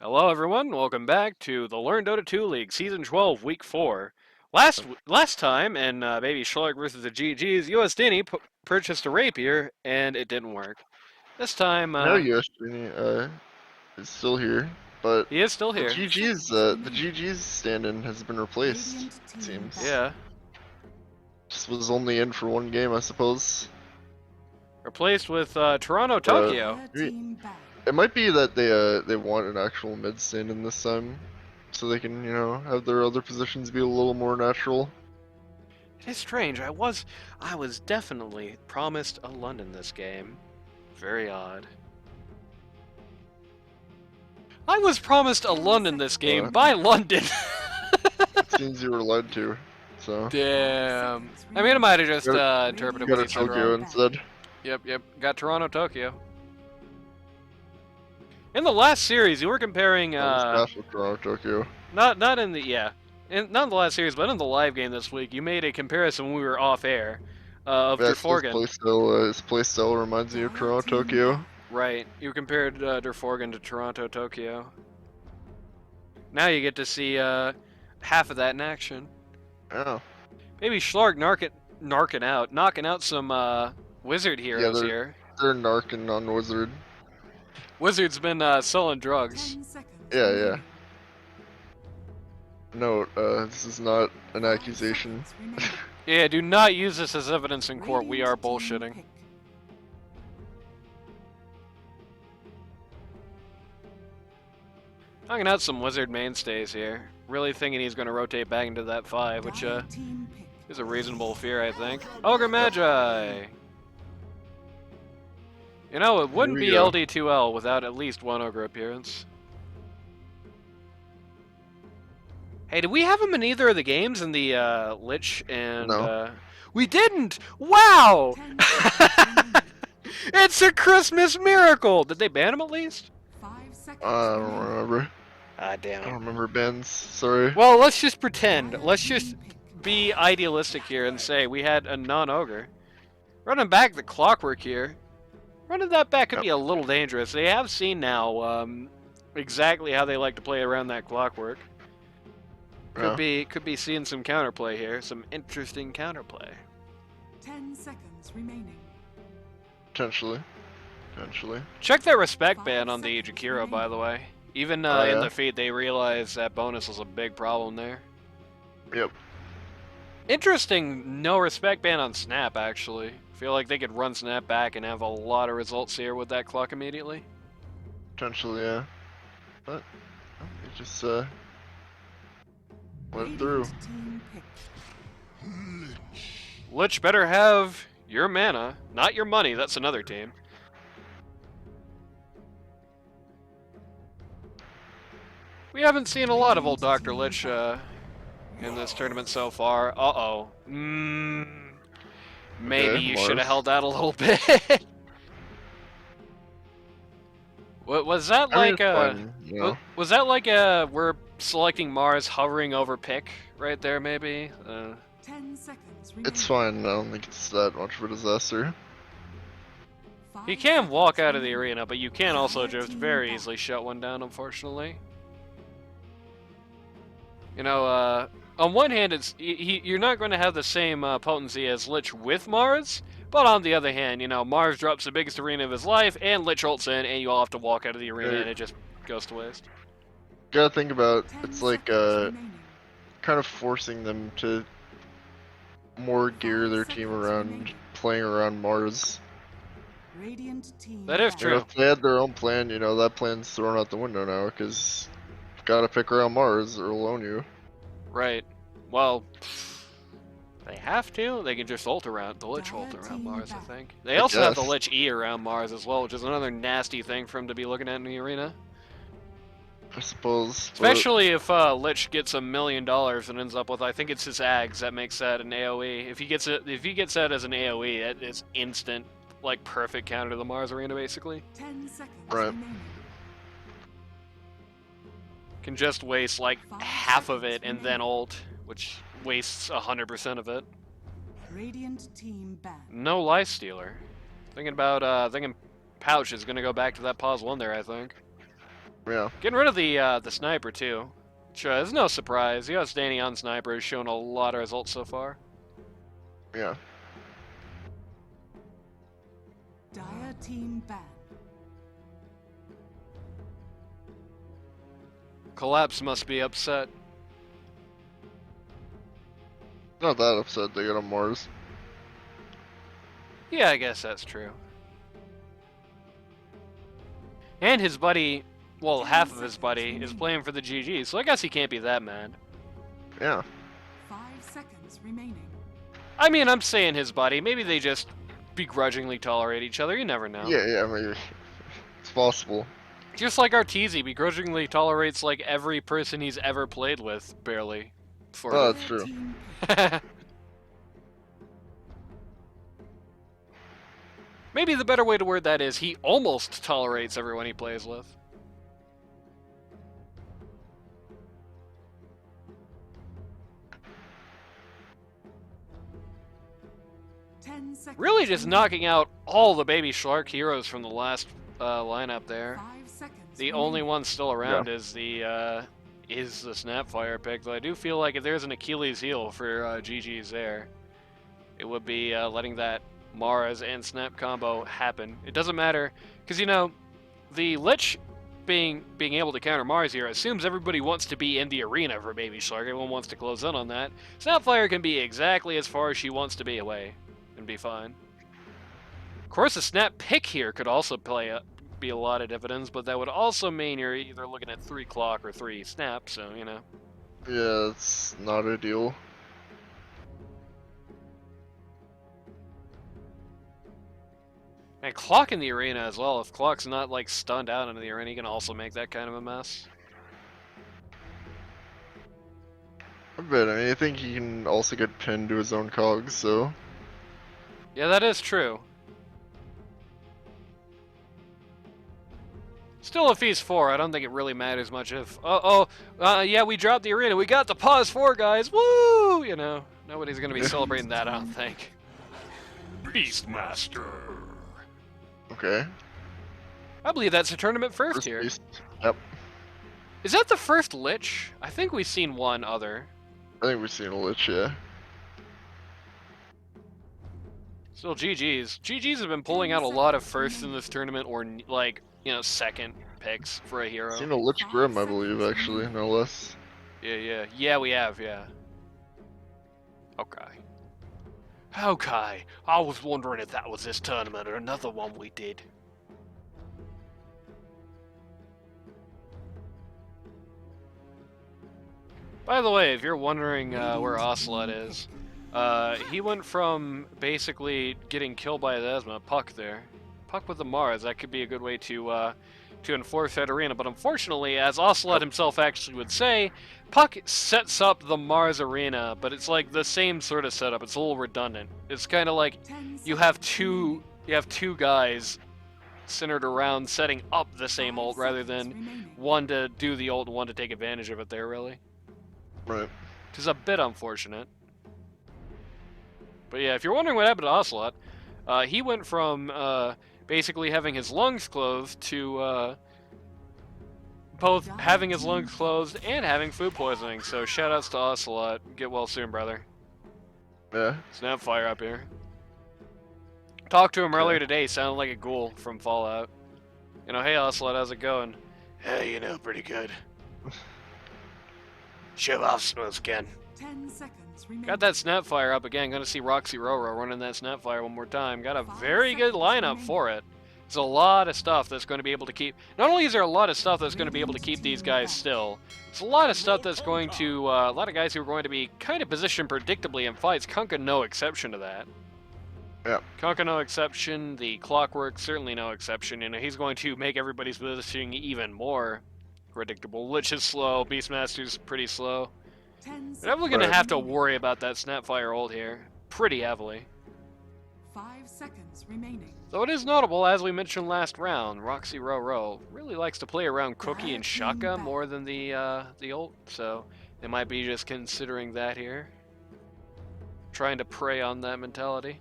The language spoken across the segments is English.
Hello, everyone. Welcome back to the Learn Dota 2 League, Season 12, Week 4. Last time in Baby Shlark versus the GGs, US Denny purchased a rapier, and it didn't work. This time, No, Yoshini is still here, but he is still the here. GG's stand-in has been replaced. It seems Yeah. just was only in for one game, I suppose. Replaced with Toronto Uh, Tokyo. it might be that they want an actual mid stand-in this time, so they can have their other positions be a little more natural. It is strange. I was definitely promised a London this game. Very odd. I was promised a London this game by London. It seems you were lied to, so. Damn. I mean, I might have just interpreted what Got a he said Tokyo wrong. instead. Yep. Got Toronto, Tokyo. In the last series, you were comparing. Half of Toronto, Tokyo. Not in the not in the last series, but in the live game this week, you made a comparison when we were off air of Yeah, so Derforgan. his playstyle reminds me of Toronto, Tokyo. Right. You compared Derforgan to Toronto, Tokyo. Now you get to see half of that in action. Oh. Baby Shlark knocking out some wizard heroes here. They're narking on Wizard. Wizard's been selling drugs. Yeah. No, this is not an accusation. Yeah, do not use this as evidence in court. We are bullshitting. Knocking out some Wizard mainstays here. Really thinking he's going to rotate back into that 5, which is a reasonable fear, I think. Ogre Magi! You know, it wouldn't be LD2L without at least one Ogre appearance. Hey, did we have him in either of the games in the Lich and... No. We didn't! Wow! It's a Christmas miracle! Did they ban him at least? I don't remember. Ah, damn I it. don't remember bans. Sorry. Well, let's just pretend. Let's just be idealistic here and say we had a non-ogre. Running back the clockwork here. Running that back could be a little dangerous. They have seen now exactly how they like to play around that clockwork. Could be seeing some counterplay here. Some interesting counterplay. 10 seconds remaining. Potentially. Check that respect ban on the Jakiro, by the way. Even in the feed, they realized that bonus was a big problem there. Yep. Interesting no respect ban on Snap, actually. Feel like they could run Snap back and have a lot of results here with that clock immediately. Potentially, yeah. But, they just, let it through. Lich better have your mana, not your money, that's another team. We haven't seen a lot of old Dr. Lich in this tournament so far. Uh-oh. Maybe you should have held out a little bit. Was that like was that like we're selecting Mars hovering over pick right there, maybe? 10 seconds remaining. It's fine. I don't think it's that much of a disaster. He can walk out of the arena, but you can also just very easily shut one down, unfortunately. You know, on one hand, you're not going to have the same potency as Lich with Mars, but on the other hand, you know, Mars drops the biggest arena of his life, and Lich ults in, and you all have to walk out of the arena, and it just goes to waste. Gotta think about, it's like, kind of forcing them to more gear their team around playing around Mars. That is true. If they had their own plan, that plan's thrown out the window now, because you've got to pick around Mars or it'll own you. Right. Well, they have to. They can just ult around, the Lich ult around Mars, I think. They also have the Lich E around Mars as well, which is another nasty thing for him to be looking at in the arena. I suppose. Especially if Lich gets $1 million and ends up with, I think it's his Ags that makes that an AoE. If he gets that as an AoE, that is instant, like perfect counter to the Mars arena, basically. 10 seconds remaining. Can just waste like half of it and then ult, which wastes 100% of it. Radiant team banned. No Life Stealer. Thinking Pouch is gonna go back to that pause 1 there, I think. Yeah. Getting rid of the sniper too. Sure, it's no surprise. The outstanding on sniper has shown a lot of results so far. Yeah. Dire team ban. Collapse must be upset. Not that upset they got on Mars. Yeah, I guess that's true. And his buddy, well, half of his buddy, is playing for the GG, so I guess he can't be that mad. Yeah. 5 seconds remaining. I mean, I'm saying his buddy. Maybe they just begrudgingly tolerate each other. You never know. Yeah, maybe. It's possible. Just like Arteezy begrudgingly tolerates like every person he's ever played with, barely. Sort Oh, of. that's true. Team Maybe the better way to word that is he almost tolerates everyone he plays with. 10 seconds. Really just remaining. knocking out all the Baby Shlark heroes from the last lineup there. 5 seconds. The remaining. only one still around is the Snapfire pick, though I do feel like if there's an Achilles heel for GG's there, it would be letting that Mars and Snap combo happen. It doesn't matter, because, you know, the Lich being able to counter Mars here assumes everybody wants to be in the arena for Baby Shlark. Everyone wants to close in on that. Snapfire can be exactly as far as she wants to be away and be fine. Of course, a Snap pick here could also be a lot of dividends, but that would also mean you're either looking at 3 clock or 3 snap, so, you know. Yeah, it's not ideal. And Clock in the arena as well. If Clock's not, like, stunned out into the arena, he can also make that kind of a mess. I bet. I mean, I think he can also get pinned to his own cogs, so. Yeah, that is true. Still, if he's 4, I don't think it really matters much if... yeah, we dropped the arena. We got the pause 4, guys. Woo! You know, nobody's going to be celebrating that, I don't think. Beastmaster. Okay. I believe that's a tournament first here. Beast. Yep. Is that the first Lich? I think we've seen one other. I think we've seen a Lich, yeah. Still GG's. GG's have been pulling out a lot of firsts in this tournament, or, like, you know, second picks for a hero. Seen a Lich Grim, I believe, actually, no less. Yeah, we have, yeah. Okay. Okay, I was wondering if that was this tournament or another one we did. By the way, if you're wondering where Ocelot is, he went from basically getting killed by Esma, Puck there. Puck with the Mars, that could be a good way to enforce that arena, but unfortunately, as Ocelot himself actually would say, Puck sets up the Mars arena, but it's like the same sort of setup. It's a little redundant. It's kind of like you have two guys centered around setting up the same ult rather than one to do the ult and one to take advantage of it there, really. Right. Which is a bit unfortunate. But yeah, if you're wondering what happened to Ocelot, he went from basically having his lungs closed to both having his lungs closed and having food poisoning. So shoutouts to Ocelot. Get well soon, brother. Yeah. Snapfire up here. Talked to him earlier today. Sounded like a ghoul from Fallout. You know, hey Ocelot, how's it going? Hey, you know, pretty good. Shove off, Smoothskin. 10 seconds remaining. Got that Snapfire up again. Gonna see Roxyroro running that Snapfire one more time. Got a very good lineup for it. There's a lot of stuff that's going to be able to keep... Not only is there a lot of stuff that's going to be able to keep these guys still, there's a lot of stuff that's going to... a lot of guys who are going to be kind of positioned predictably in fights. Kunkka no exception to that. Yeah. Kunkka no exception. The Clockwork certainly no exception. You know, he's going to make everybody's positioning even more predictable. Lich is slow. Beastmaster's pretty slow. We're definitely going to have to worry about that Snapfire ult here pretty heavily. 5 seconds remaining. Though it is notable, as we mentioned last round, Roxyroro really likes to play around Cookie and Shaka more than the ult, so they might be just considering that here. Trying to prey on that mentality.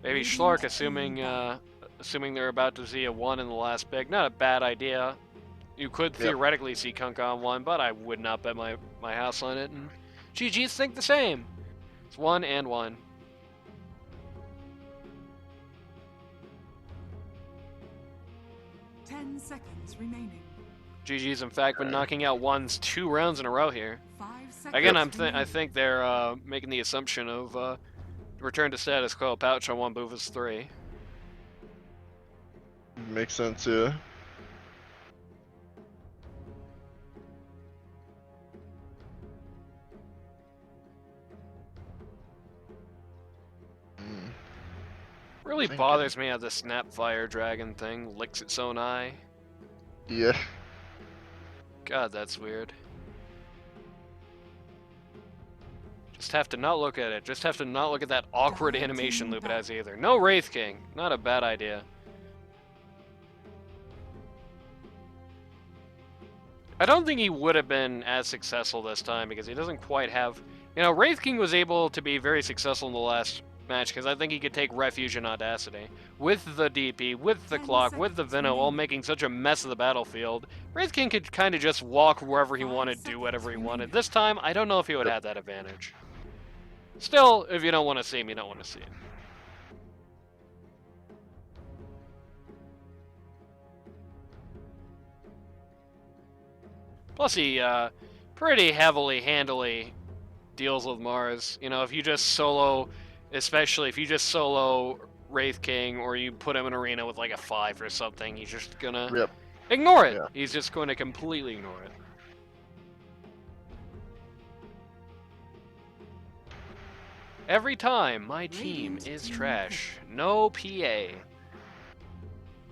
Baby Shlark assuming assuming they're about to see a 1 in the last pick. Not a bad idea. You could theoretically see Kunkka on 1, but I would not bet my house on it. And GGs think the same. It's 1 and 1. Seconds remaining. GG's in fact been knocking out 1s 2 rounds in a row here. 5 seconds. Again, remaining. I think they're making the assumption of return to status quo. Pouch on 1, Boofus 3. Makes sense, yeah. Really bothers me how the Snapfire Dragon thing licks its own eye. Yeah. God, that's weird. Just have to not look at it. Just have to not look at that awkward animation loop it has either. No Wraith King. Not a bad idea. I don't think he would have been as successful this time because he doesn't quite have... You know, Wraith King was able to be very successful in the last match because I think he could take refuge in Audacity. With the DP, with the clock, with the Vino all making such a mess of the battlefield, Wraith King could kind of just walk wherever he wanted, do whatever he wanted. This time, I don't know if he would have that advantage. Still, if you don't want to see him, you don't want to see him. Plus, he pretty handily deals with Mars. You know, if you just solo, especially if you just solo Wraith King or you put him in arena with like a 5 or something, he's just gonna ignore it. Yeah. He's just going to completely ignore it. Every time my team is trash. No PA.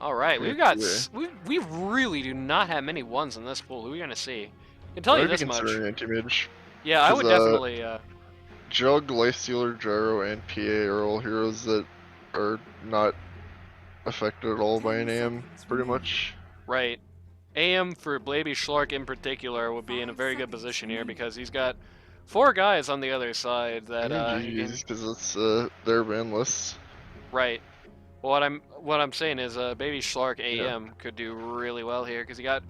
All right, we've got we really do not have many 1s in this pool. Who are we gonna see? I can tell you this much. Anti-mage. Yeah, I would definitely. Jug, Lifestealer, Gyro, and PA are all heroes that are not affected at all by an AM, pretty much. Right. AM for Baby Shlark in particular would be in a very good position here because he's got 4 guys on the other side that because it's their ban list. Right. What I'm saying is Baby Shlark AM could do really well here because you got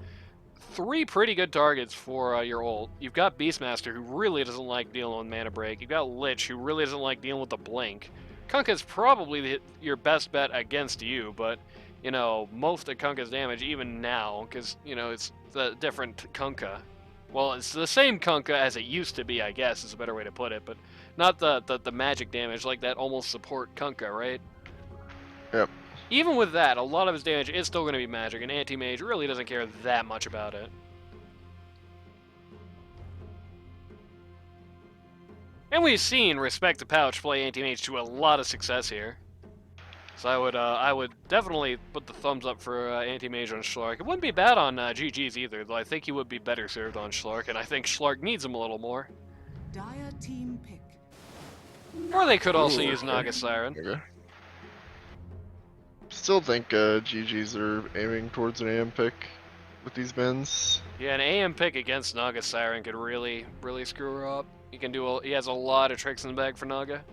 3 pretty good targets for your ult. You've got Beastmaster, who really doesn't like dealing with mana break. You've got Lich, who really doesn't like dealing with the blink. Kunkka's probably your best bet against you, but you know most of Kunkka's damage even now, because you know it's the different Kunkka. Well, it's the same Kunkka as it used to be, I guess is a better way to put it, but not the magic damage like that almost support Kunkka, right? Yep. Even with that, a lot of his damage is still going to be magic, and Anti-Mage really doesn't care that much about it. And we've seen Respect the Pouch play Anti-Mage to a lot of success here. So I would definitely put the thumbs up for Anti-Mage on Shlark. It wouldn't be bad on GG's either, though I think he would be better served on Shlark, and I think Shlark needs him a little more. Dire team pick. Or they could also use Naga Siren. Okay. Still think GG's are aiming towards an AM pick with these bins. Yeah, an AM pick against Naga Siren could really screw her up. He has a lot of tricks in the bag for Naga.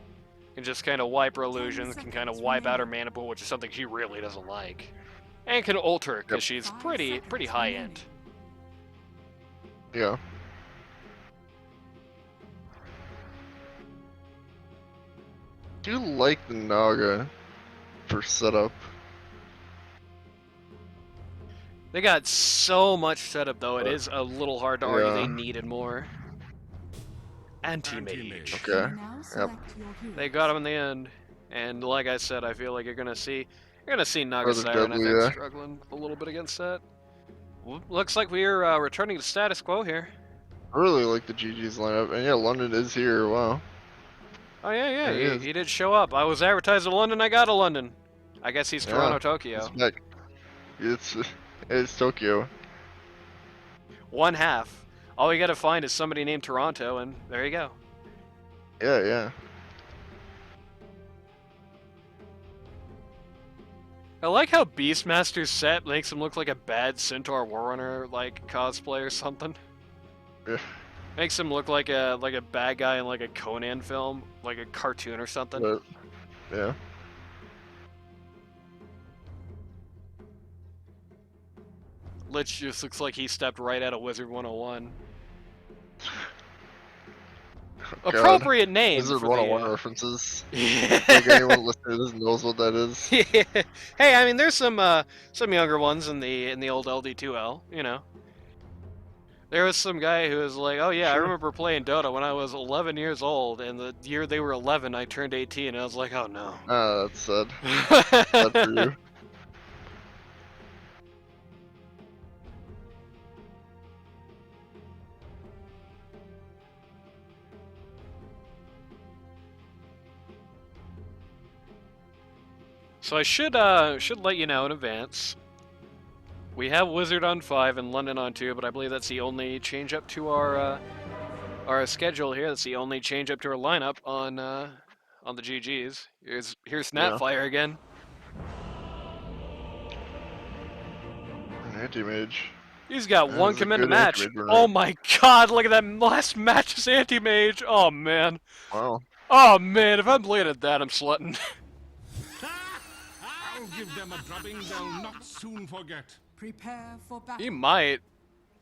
Can just kind of wipe her illusions, can kind of wipe out her mana pool, which is something she really doesn't like. And can ult her, because she's pretty high end. Yeah. Do you like the Naga for setup? They got so much setup though, it is a little hard to argue they needed more. Anti-Mage. Okay. Yep. They got him in the end. And like I said, I feel like you're gonna see Naga Siren, I think, struggling a little bit against that. Looks like we're returning to status quo here. I really like the GG's lineup, and yeah, London is here, wow. Oh yeah, he did show up. I was advertised in London, I got to London. I guess he's Toronto, Tokyo. It's Tokyo. 1/2. All we gotta find is somebody named Toronto, and there you go. Yeah. I like how Beastmaster's set makes him look like a bad Centaur Warrunner like cosplay or something. Yeah. Makes him look like a bad guy in like a Conan film, like a cartoon or something. Yeah. Lich just looks like he stepped right out of Wizard 101. God. Appropriate name Wizard for 101 the. references. Like anyone listening to this knows what that is. Yeah. Hey, I mean, there's some younger ones in the old LD2L. You know, there was some guy who was like, "Oh yeah, I Sure. remember playing Dota when I was 11 years old, and the year they were 11, I turned 18." And I was like, "Oh no." Ah, that's sad. Sad for you. So I should let you know in advance. We have Wizard on 5 and London on 2, but I believe that's the only change up to our schedule here. That's the only change up to our lineup on the GGs. Here's Yeah. Snapfire again. An anti-mage. He's got That one is a command to good match. anti-mage run Oh rate. my god, look at that last match's anti-mage. Oh man. Wow. Oh man, if I'm late at that, I'm slutting. I'll give them a drubbing they'll not soon forget. Prepare for battle. He might.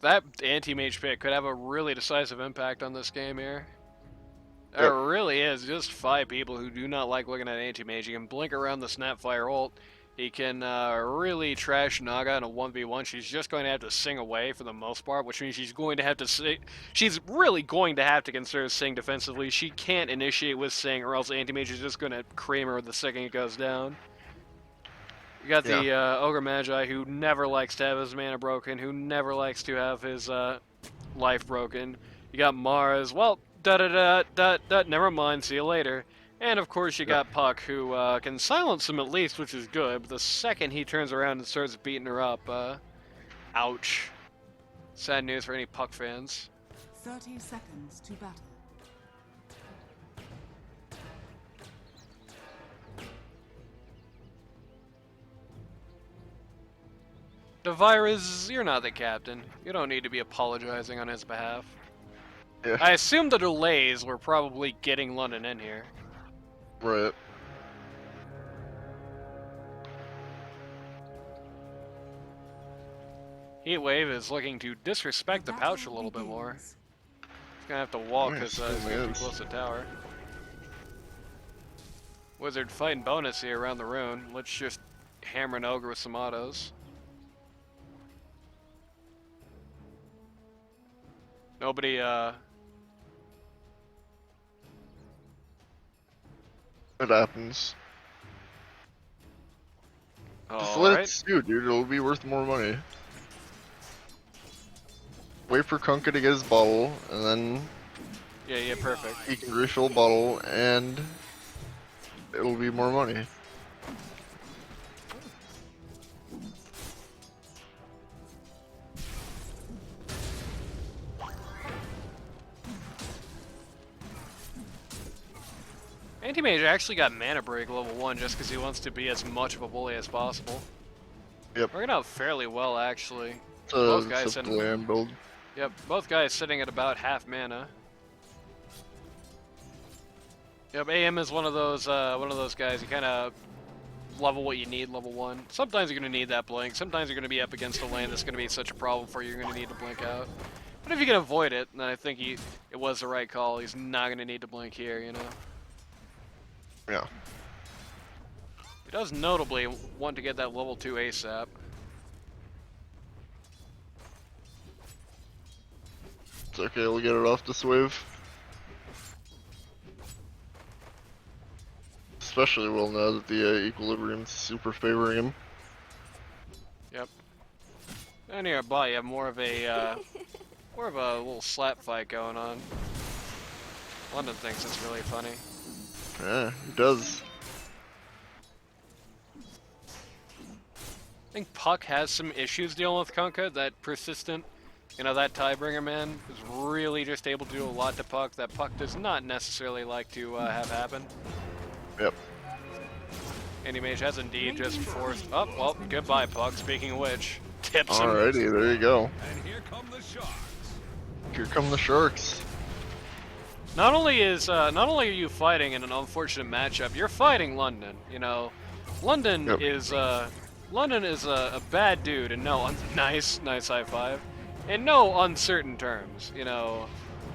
That anti-mage pick could have a really decisive impact on this game here. There Yep. really is just 5 people who do not like looking at anti-mage. He can blink around the Snapfire ult. He can really trash Naga in a 1v1. She's just going to have to sing away for the most part, which means she's going to have to sing. She's really going to have to consider sing defensively. She can't initiate with sing, or else anti-mage is just going to cream her the second it goes down. You got the Ogre Magi, who never likes to have his mana broken, who never likes to have his life broken. You got Mars, well, never mind, see you later. And of course you got Puck, who can silence him at least, which is good, but the second he turns around and starts beating her up, ouch. Sad news for any Puck fans. 30 seconds to battle. DeVirus, you're not the captain. You don't need to be apologizing on his behalf. Yeah. I assume the delays were probably getting London in here. Right. Heatwave is looking to disrespect the pouch a little bit more. He's gonna have to walk Nice, because he's getting too is. close to tower. Wizard fighting bonus here around the rune. Let's just hammer an ogre with some autos. Nobody, It happens. Just let it alright. stew, dude. It'll be worth more money. Wait for Kunka to get his bottle, and then Yeah, perfect. he can refill bottle, and it'll be more money. Anti-Mage actually got mana break level 1 just because he wants to be as much of a bully as possible. Yep. Working out fairly well, actually. So Both guys it's a sitting- land build. Yep, both guys sitting at about half mana. Yep, AM is one of those guys. You kind of level what you need, level 1. Sometimes you're going to need that blink. Sometimes you're going to be up against a lane that's going to be such a problem for you. You're going to need to blink out. But if you can avoid it, then I think it was the right call. He's not going to need to blink here, you know. Yeah. He does notably want to get that level 2 ASAP. It's okay, we'll get it off this wave. Especially well now that the equilibrium's super favoring him. Yep. And nearby, you have more of a little slap fight going on. London thinks it's really funny. Yeah, he does. I think Puck has some issues dealing with Kunkka. That persistent, that Tiebringer man is really just able to do a lot to Puck that Puck does not necessarily like to have happen. Yep. Anti-Mage has indeed just forced. Oh, well, goodbye, Puck. Speaking of which, tips him. Alrighty, there you go. And here come the sharks. Here come the sharks. Not only are you fighting in an unfortunate matchup, you're fighting London. London Yep. is London is a bad dude and nice high five. In no uncertain terms, you know,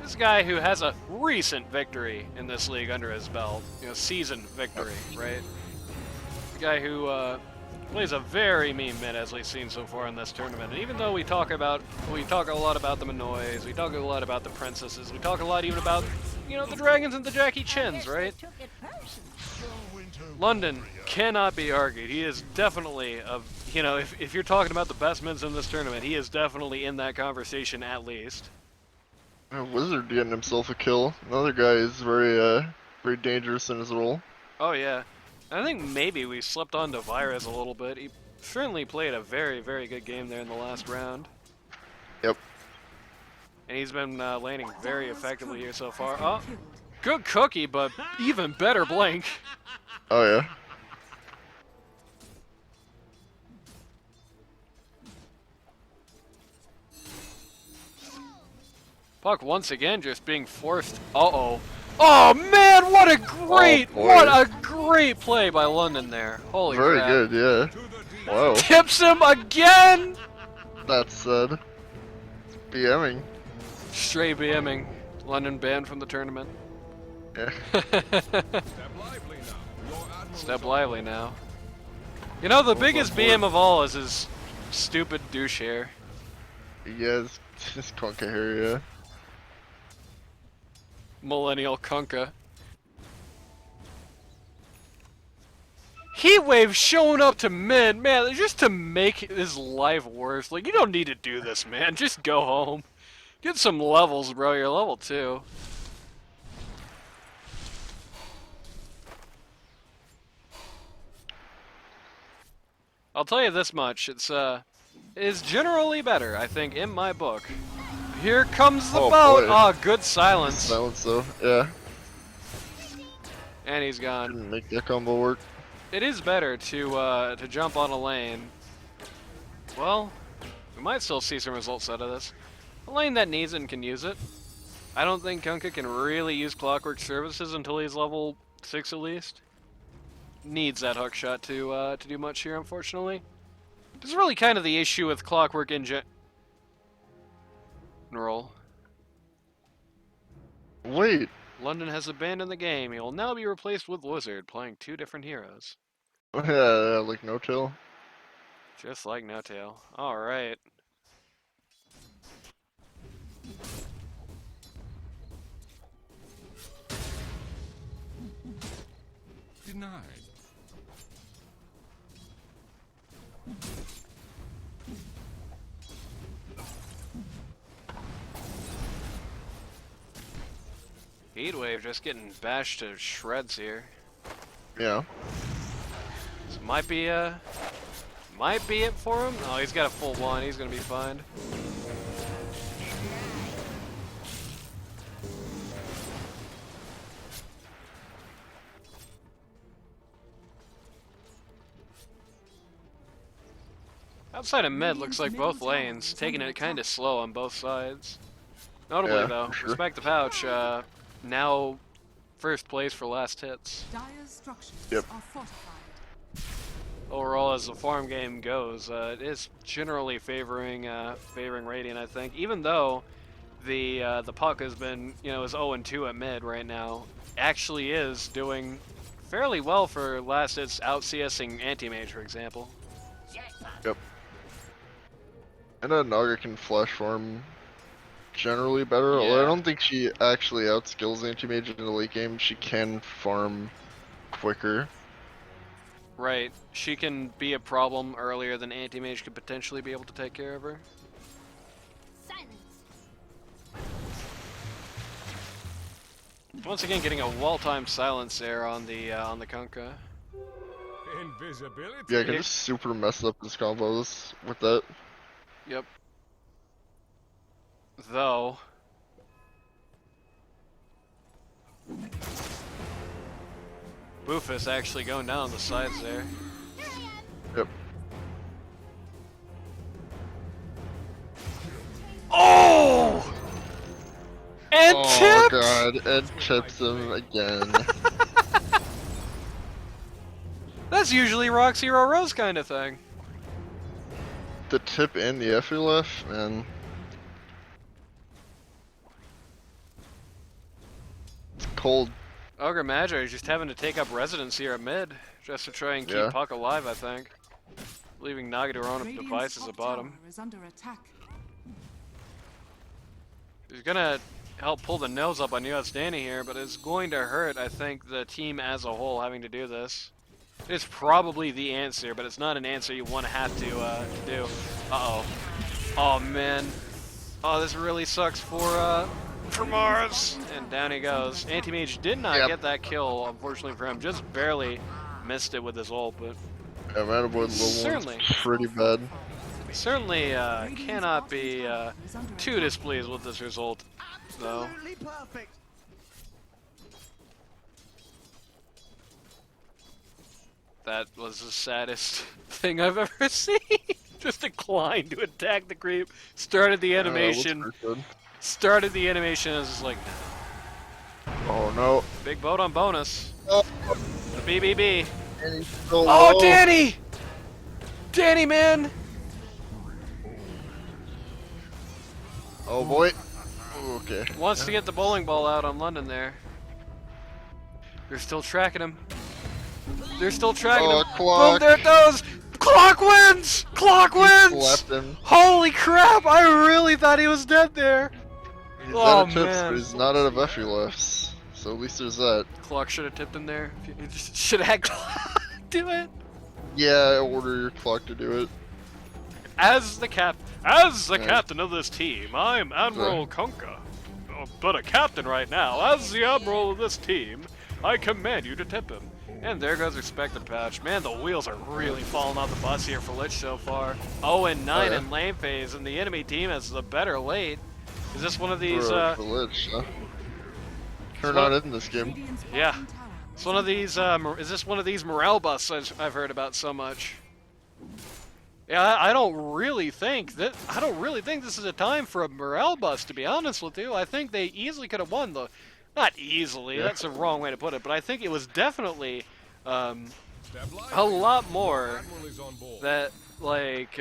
this guy who has a recent victory in this league under his belt, you know, seasoned victory, right? The guy who plays a very mean mid as we've seen so far in this tournament. And even though we talk a lot about the Minoys, we talk a lot about the princesses, we talk a lot even about, you know, the dragons and the Jackie Chins, right? London cannot be argued. He is definitely you know, if you're talking about the best mids in this tournament, he is definitely in that conversation at least. Wizard getting himself a kill. Another guy is very dangerous in his role. Oh yeah. I think maybe we slipped on to Virus a little bit. He certainly played a very, very good game there in the last round. Yep. And he's been laning very effectively here so far. Oh, good cookie, but even better blink. Oh yeah. Puck once again just being forced. Uh-oh. Oh man, what a great play by London there. Holy Very crap. good, yeah. Wow. Tips him again! That said, BMing. Straight BMing. London banned from the tournament. Yeah. Step lively now. You know, the biggest BM of all is his stupid douche hair. Yeah, it's conka hair, yeah. Millennial Kunka. Heatwave showing up to mid, man, just to make his life worse. Like, you don't need to do this, man. Just go home. Get some levels, bro. You're level 2. I'll tell you this much. It is generally better, I think, in my book. Here comes the boat! Boy. Oh, good silence. Silence though, yeah. And he's gone. Didn't make that combo work. It is better to jump on a lane. Well, we might still see some results out of this. A lane that needs it and can use it. I don't think Kunka can really use Clockwork Services until he's level 6 at least. Needs that hook shot to do much here, unfortunately. This is really kind of the issue with Clockwork in general. Wait. London has abandoned the game. He will now be replaced with Wizard, playing 2 different heroes. Yeah, like no tail. Just like No Tail. Alright. Denied. Heatwave just getting bashed to shreds here. Yeah. This might be it for him. Oh, he's got a full one. He's gonna be fine. Outside of mid, looks like both lanes taking it kind of slow on both sides. Notably, Yeah, though, for sure. Respect the Pouch. Now first place for last hits. Dire structures Yep. are fortified. Overall, as the farm game goes, it is generally favoring Radiant, I think. Even though the puck has been, you know, is 0-2 at mid right now, actually is doing fairly well for last hits, out CSing Anti-Mage, for example. Yep. And Naga can flash farm generally better, although Yeah. I don't think she actually outskills Anti-Mage in the late game. She can farm quicker. Right. She can be a problem earlier than Anti-Mage could potentially be able to take care of her. Once again, getting a well-timed silence there on the Kunkka. Invisibility. Yeah, I can just super mess up his combos with that. Yep. Though. Boofus actually going down on the sides there. Yep. Oh! And Oh tipped! god, and chips him again. That's usually Roxyroro's kind of thing. the tip and the FLF, man. It's cold. Ogre Magi is just having to take up residence here at mid, just to try and keep Puck alive, I think. Leaving Nagi to her own Radiant's devices top at bottom. tower is under attack. He's gonna help pull the nose up on US Danny here, but it's going to hurt, I think, the team as a whole having to do this. It's probably the answer, but it's not an answer you want to have to do. Uh-oh. Oh, man. Oh, this really sucks for Mars. And down he goes. Anti-Mage did not get that kill, unfortunately for him. Just barely missed it with his ult, but Yeah, man, avoid low one's pretty bad. certainly cannot be too displeased with this result, though. That was the saddest thing I've ever seen. Just declined to attack the creep. Started the animation. Started the animation. I was just like, oh no. big boat on bonus. Oh. The BBB. So Oh, low. Danny! Danny, man! Oh boy. Okay. Wants to get the bowling ball out on London there. They're still tracking him. They're still tracking him. Clock. Boom, there it goes! Clock wins! Clock wins! Slapped him. Holy crap! I really thought he was dead there. He's Oh, out of tips, man. but he's not out of FLFs. So at least there's that. Clock should have tipped him there. He just should have had Clock do it. Yeah, order your clock to do it. As the captain of this team, I'm Admiral Kunkka. But a captain right now. As the admiral of this team, I command you to tip him. And there goes Respected Patch. Man, the wheels are really falling off the bus here for Lich so far. 0-9 in lane phase, and the enemy team has the better late. Is this one of these? For Lich, huh? Turn on it in this game. Radiant's Yeah. bottom tower It's one of these. Is this one of these morale busts I've heard about so much? Yeah, I don't really think this is a time for a morale bust, to be honest with you. I think they easily could have won the. Not easily, that's the wrong way to put it, but I think it was definitely a lot more that, like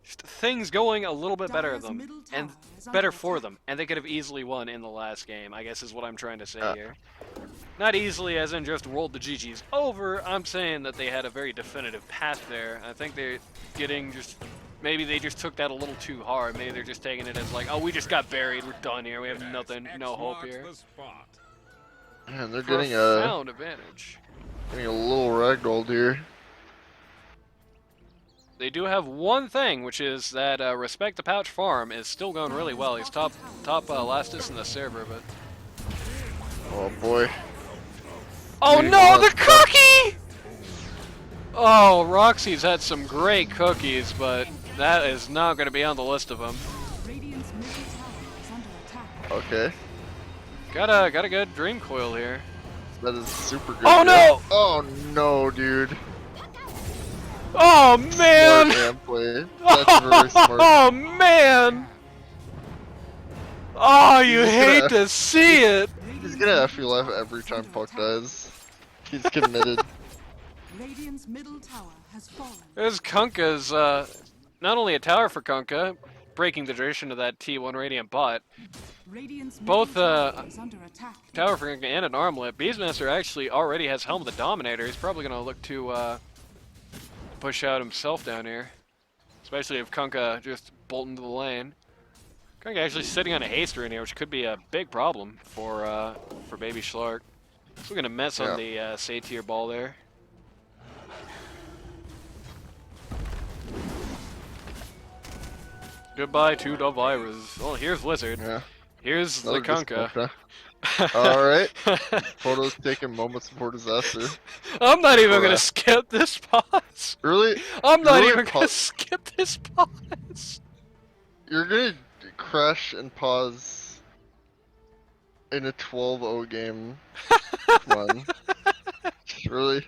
just things going a little bit better than them, and better for them, and they could have easily won in the last game, I guess is what I'm trying to say here. Not easily as in just rolled the GGs over, I'm saying that they had a very definitive path there. I think they're getting just... Maybe they just took that a little too hard. Maybe they're just taking it as like, oh, we just got buried. We're done here. We have nothing, no hope here. Man, they're getting Profound advantage. a little ragdolled here. They do have one thing, which is that Respect the Pouch farm is still going really well. He's top lastest in the server, but... Oh boy. Oh no, the cookie! Oh, Roxy's had some great cookies, but that is not going to be on the list of them. Radiant's middle tower is under attack. Okay. Got a good dream coil here. That is super good. Oh no! Oh no, dude. Oh man! Smart gameplay. That's very smart. Oh man! Oh, you hate to see it. He's gonna FLF every time Puck dies. He's committed. Radiant's middle tower has fallen. There's Kunkka's, not only a tower for Kunkka, breaking the tradition of that T1 Radiant bot, Radiant's both middle tower is under attack. tower for Kunkka and an armlet. Beastmaster actually already has Helm of the Dominator. He's probably going to look to push out himself down here, especially if Kunkka just bolt into the lane. Kunkka actually sitting on a haster in here, which could be a big problem for Baby Shlark. So we're going to mess on the Satyr ball there. Goodbye to the virus. Well, here's Lizard. Yeah. Here's the Kunkka. Alright. Photos taken moments before disaster. I'm not even gonna skip this pause. Really? I'm not Really even gonna skip this pause. You're gonna crash and pause in a 12-0 game. Come on. Really?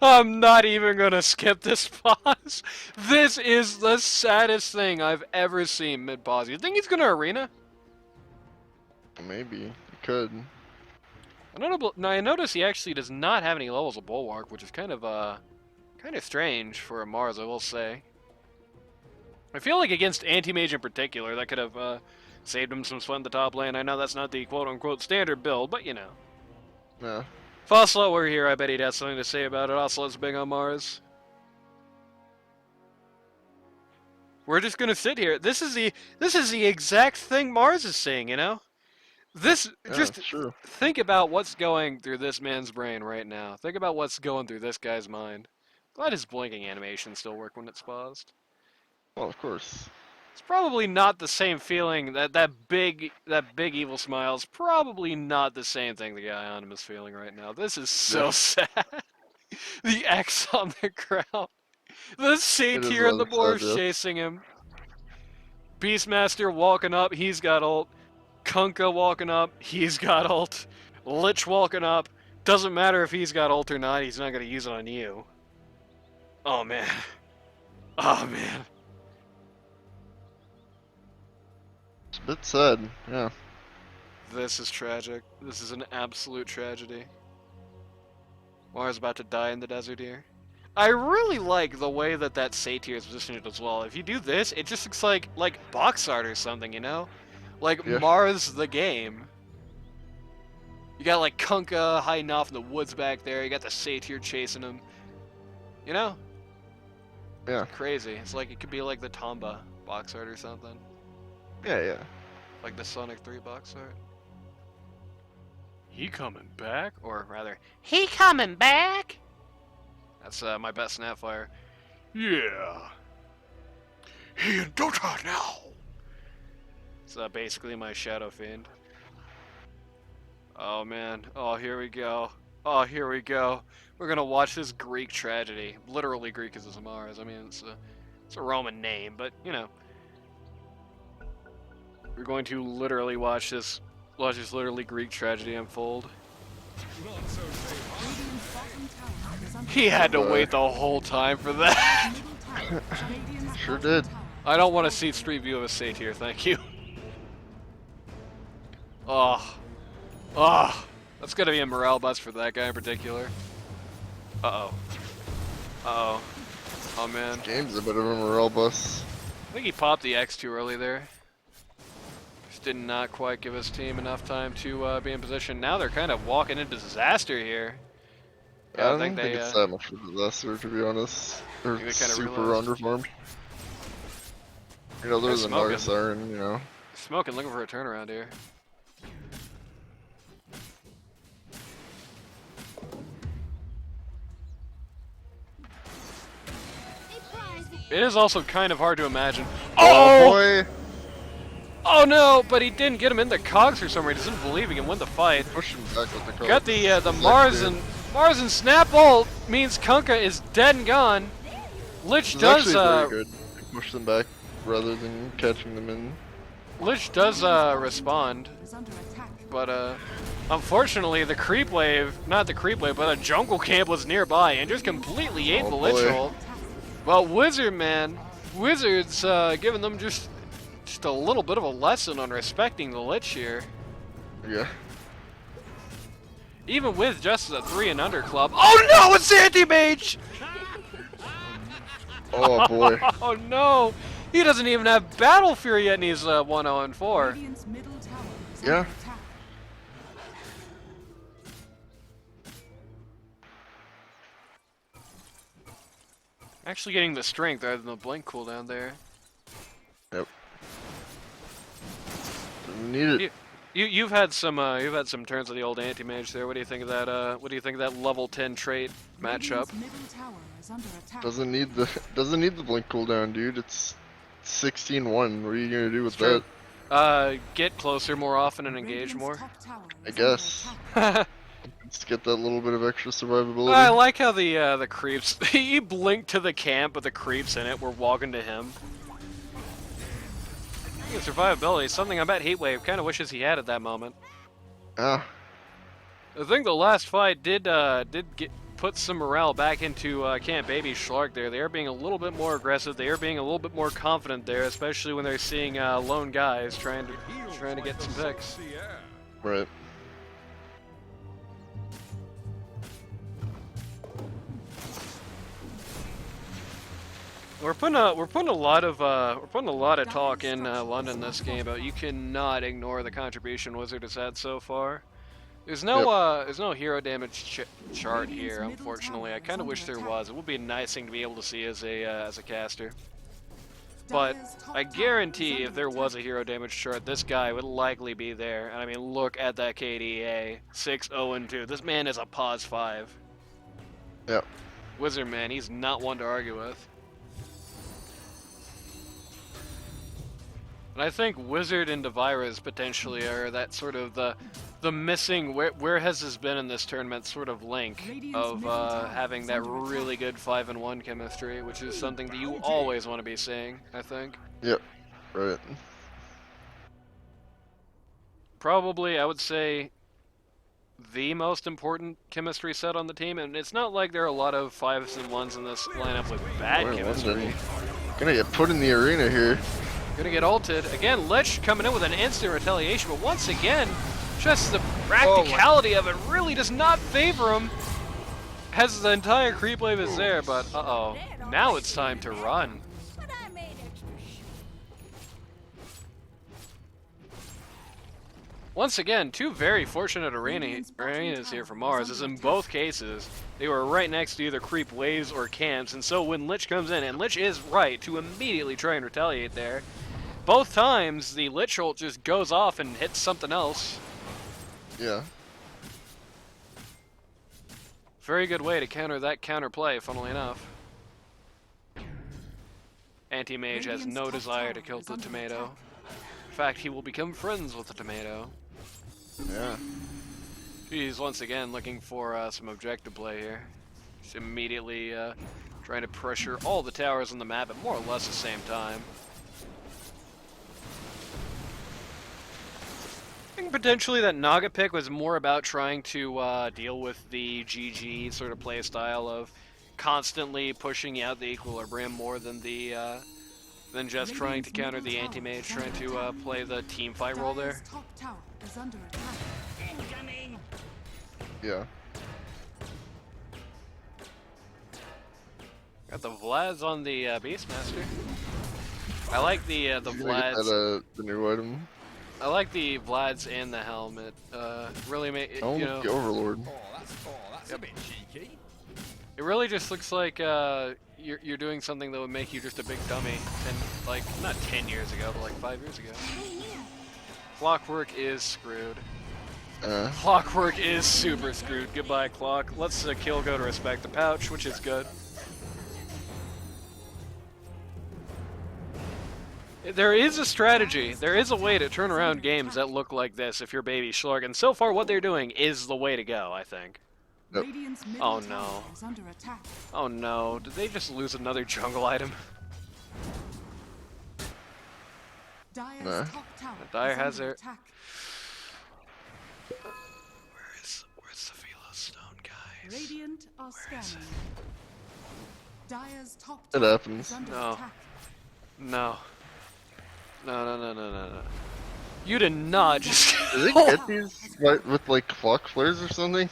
I'm not even gonna skip this pause. This is the saddest thing I've ever seen mid-pause. You think he's gonna arena? Maybe. He could. Now I notice he actually does not have any levels of Bulwark, which is kind of strange for a Mars, I will say. I feel like against Anti-Mage in particular, that could have saved him some sweat in the top lane. I know that's not the quote-unquote standard build, but you know. Yeah. If Ocelot were here, I bet he'd have something to say about it. Ocelot's big on Mars. We're just gonna sit here. This is the exact thing Mars is saying, you know? Just it's true. think about what's going through this man's brain right now. Think about what's going through this guy's mind. Glad his blinking animations still work when it's paused. Well, of course. It's probably not the same feeling. That big evil smile is probably not the same thing the guy on him is feeling right now. This is so sad. The X on the ground. The satyr and the rather boars sad, yeah. chasing him. Beastmaster walking up, he's got ult. Kunkka walking up, he's got ult. Lich walking up, doesn't matter if he's got ult or not, he's not gonna use it on you. Oh man. Oh man. It's a bit sad, yeah. This is tragic. This is an absolute tragedy. Mars about to die in the desert here. I really like the way that satyr is positioned as well. If you do this, it just looks like box art or something, you know? Like Yeah. Mars the game. You got like Kunkka hiding off in the woods back there. You got the satyr chasing him. You know? Yeah. Crazy. It's like it could be like the Tomba box art or something. Yeah. Like the Sonic 3 box art. He coming back? Or rather, he coming back? That's my best Snapfire. Yeah. He in Dota now. It's basically my Shadow Fiend. Oh man. Oh, here we go. Oh, here we go. We're gonna watch this Greek tragedy. Literally Greek is Mars. I mean, it's a Roman name, but you know. We're going to literally watch this literally Greek tragedy unfold. Not so safe. Radiant's bottom tower is under He had to wait the whole time for that. middle tower. Radiant's Sure bottom did. tower I don't want to see street view of a satyr, thank you. Oh. Oh. That's gonna be a morale bust for that guy in particular. Uh-oh. Uh-oh. Oh man. Game's a bit of a morale bust. I think he popped the X too early there. Just did not quite give his team enough time to be in position. Now they're kind of walking into disaster here. I don't think it's that much of a disaster, to be honest. They're think they kinda super realized. underformed. You know, there's They're a smoking. Naga Siren, you know. Smoking, looking for a turnaround here. It is also kind of hard to imagine. Oh Oh! boy! Oh no! But he didn't get him in the cogs for some reason. He doesn't believe he can win the fight. Push him back with the call. Got the Mars and Snap Ult means Kunkka is dead and gone. Lich It's does actually very good. Push them back rather than catching them in. Lich does respond, is under attack. but unfortunately the creep wave, not the creep wave, but a jungle camp was nearby and just completely ate Oh, the Lich boy. ult. Well, Wizard man, Wizard's giving them just a little bit of a lesson on respecting the Lich here. Yeah. Even with just a 3 and under club. Oh no, it's Anti-Mage! Oh boy. Oh no! He doesn't even have Battle Fury yet and he's 1-0-4. Radiant's middle tower is Yeah. under attack. Actually getting the strength rather than the blink cooldown there. Yep. Need it. You've had some turns of the old Anti-Mage there. What do you think of that what do you think of that level 10 trait matchup? Radiant's middle tower is under attack. Doesn't need the blink cooldown, dude. It's 16-1. What are you gonna do with True. that? Get closer more often and engage Radiant's more. top tower I is under guess. attack. Let's get that little bit of extra survivability. I like how the creeps he blinked to the camp, but the creeps in it were walking to him. I think survivability is something I bet Heatwave kind of wishes he had at that moment. Ah, I think the last fight did put some morale back into Camp Baby Shlark there. They are being a little bit more aggressive. They are being a little bit more confident there, especially when they're seeing lone guys trying to get some picks. Yeah. right. We're putting a lot of talk in London this game about you cannot ignore the contribution Wizard has had so far. There's no hero damage chart here, unfortunately. I kind of wish there was. It would be a nice thing to be able to see as a caster. But I guarantee if there was a hero damage chart, this guy would likely be there. And I mean, look at that KDA, 6-0-2. This man is a pos 5. Yep. Wizard man, he's not one to argue with. And I think Wizard and Devirez potentially are that sort of the missing where has this been in this tournament sort of link of having that really good 5-1 chemistry, which is something that you always want to be seeing, I think. Yep. Right. Probably, I would say, the most important chemistry set on the team, and it's not like there are a lot of 5s and 1s in this lineup with bad Boy, chemistry. London. Gonna get put in the arena here. Gonna get ulted. Again, Lich coming in with an instant retaliation, but once again, just the practicality of it really does not favor him. As the entire creep wave is there, but uh-oh. Now it's time to run. Once again, two very fortunate arenas here for Mars, as in both cases, they were right next to either creep waves or camps, and so when Lich comes in, and Lich is right to immediately try and retaliate there, both times the Lich ult just goes off and hits something else. Yeah. Very good way to counter that counterplay, funnily enough. Anti-Mage has no desire to kill the tomato. In fact, he will become friends with the tomato. Yeah. He's once again looking for some objective play here. Just immediately trying to pressure all the towers on the map at more or less the same time. I think potentially that Naga pick was more about trying to deal with the GG sort of play style of constantly pushing out the equilibrium more than the than just trying to counter the anti-mage, trying to play the team fight role there. Top tower is under attack. Yeah. Got the Vlads on the Beastmaster. I like the You're gonna get Vlads. that, the new item. I like the Vlads and the helmet. Really make it, you know. The Overlord. That's a bit cheeky. It really just looks like you're doing something that would make you just a big dummy. And like not 10 years ago, but like 5 years ago. Clockwork is screwed. Clockwork is super screwed. Goodbye, Clock. Let's kill go to respect the pouch, which is good. There is a strategy. There is a way to turn around games that look like this if you're Baby Shlark, and so far what they're doing is the way to go, I think. Yep. Radiant's middle Oh tower no. is under attack. Oh no, did they just lose another jungle item? Dire's Nah. top tower Dire is has under it. attack. Where's the Velostone, guys? Radiant are scanning. Dire's top It tower happens. is under No. attack. No. No. You did not just Did they get these with like clock flares or something?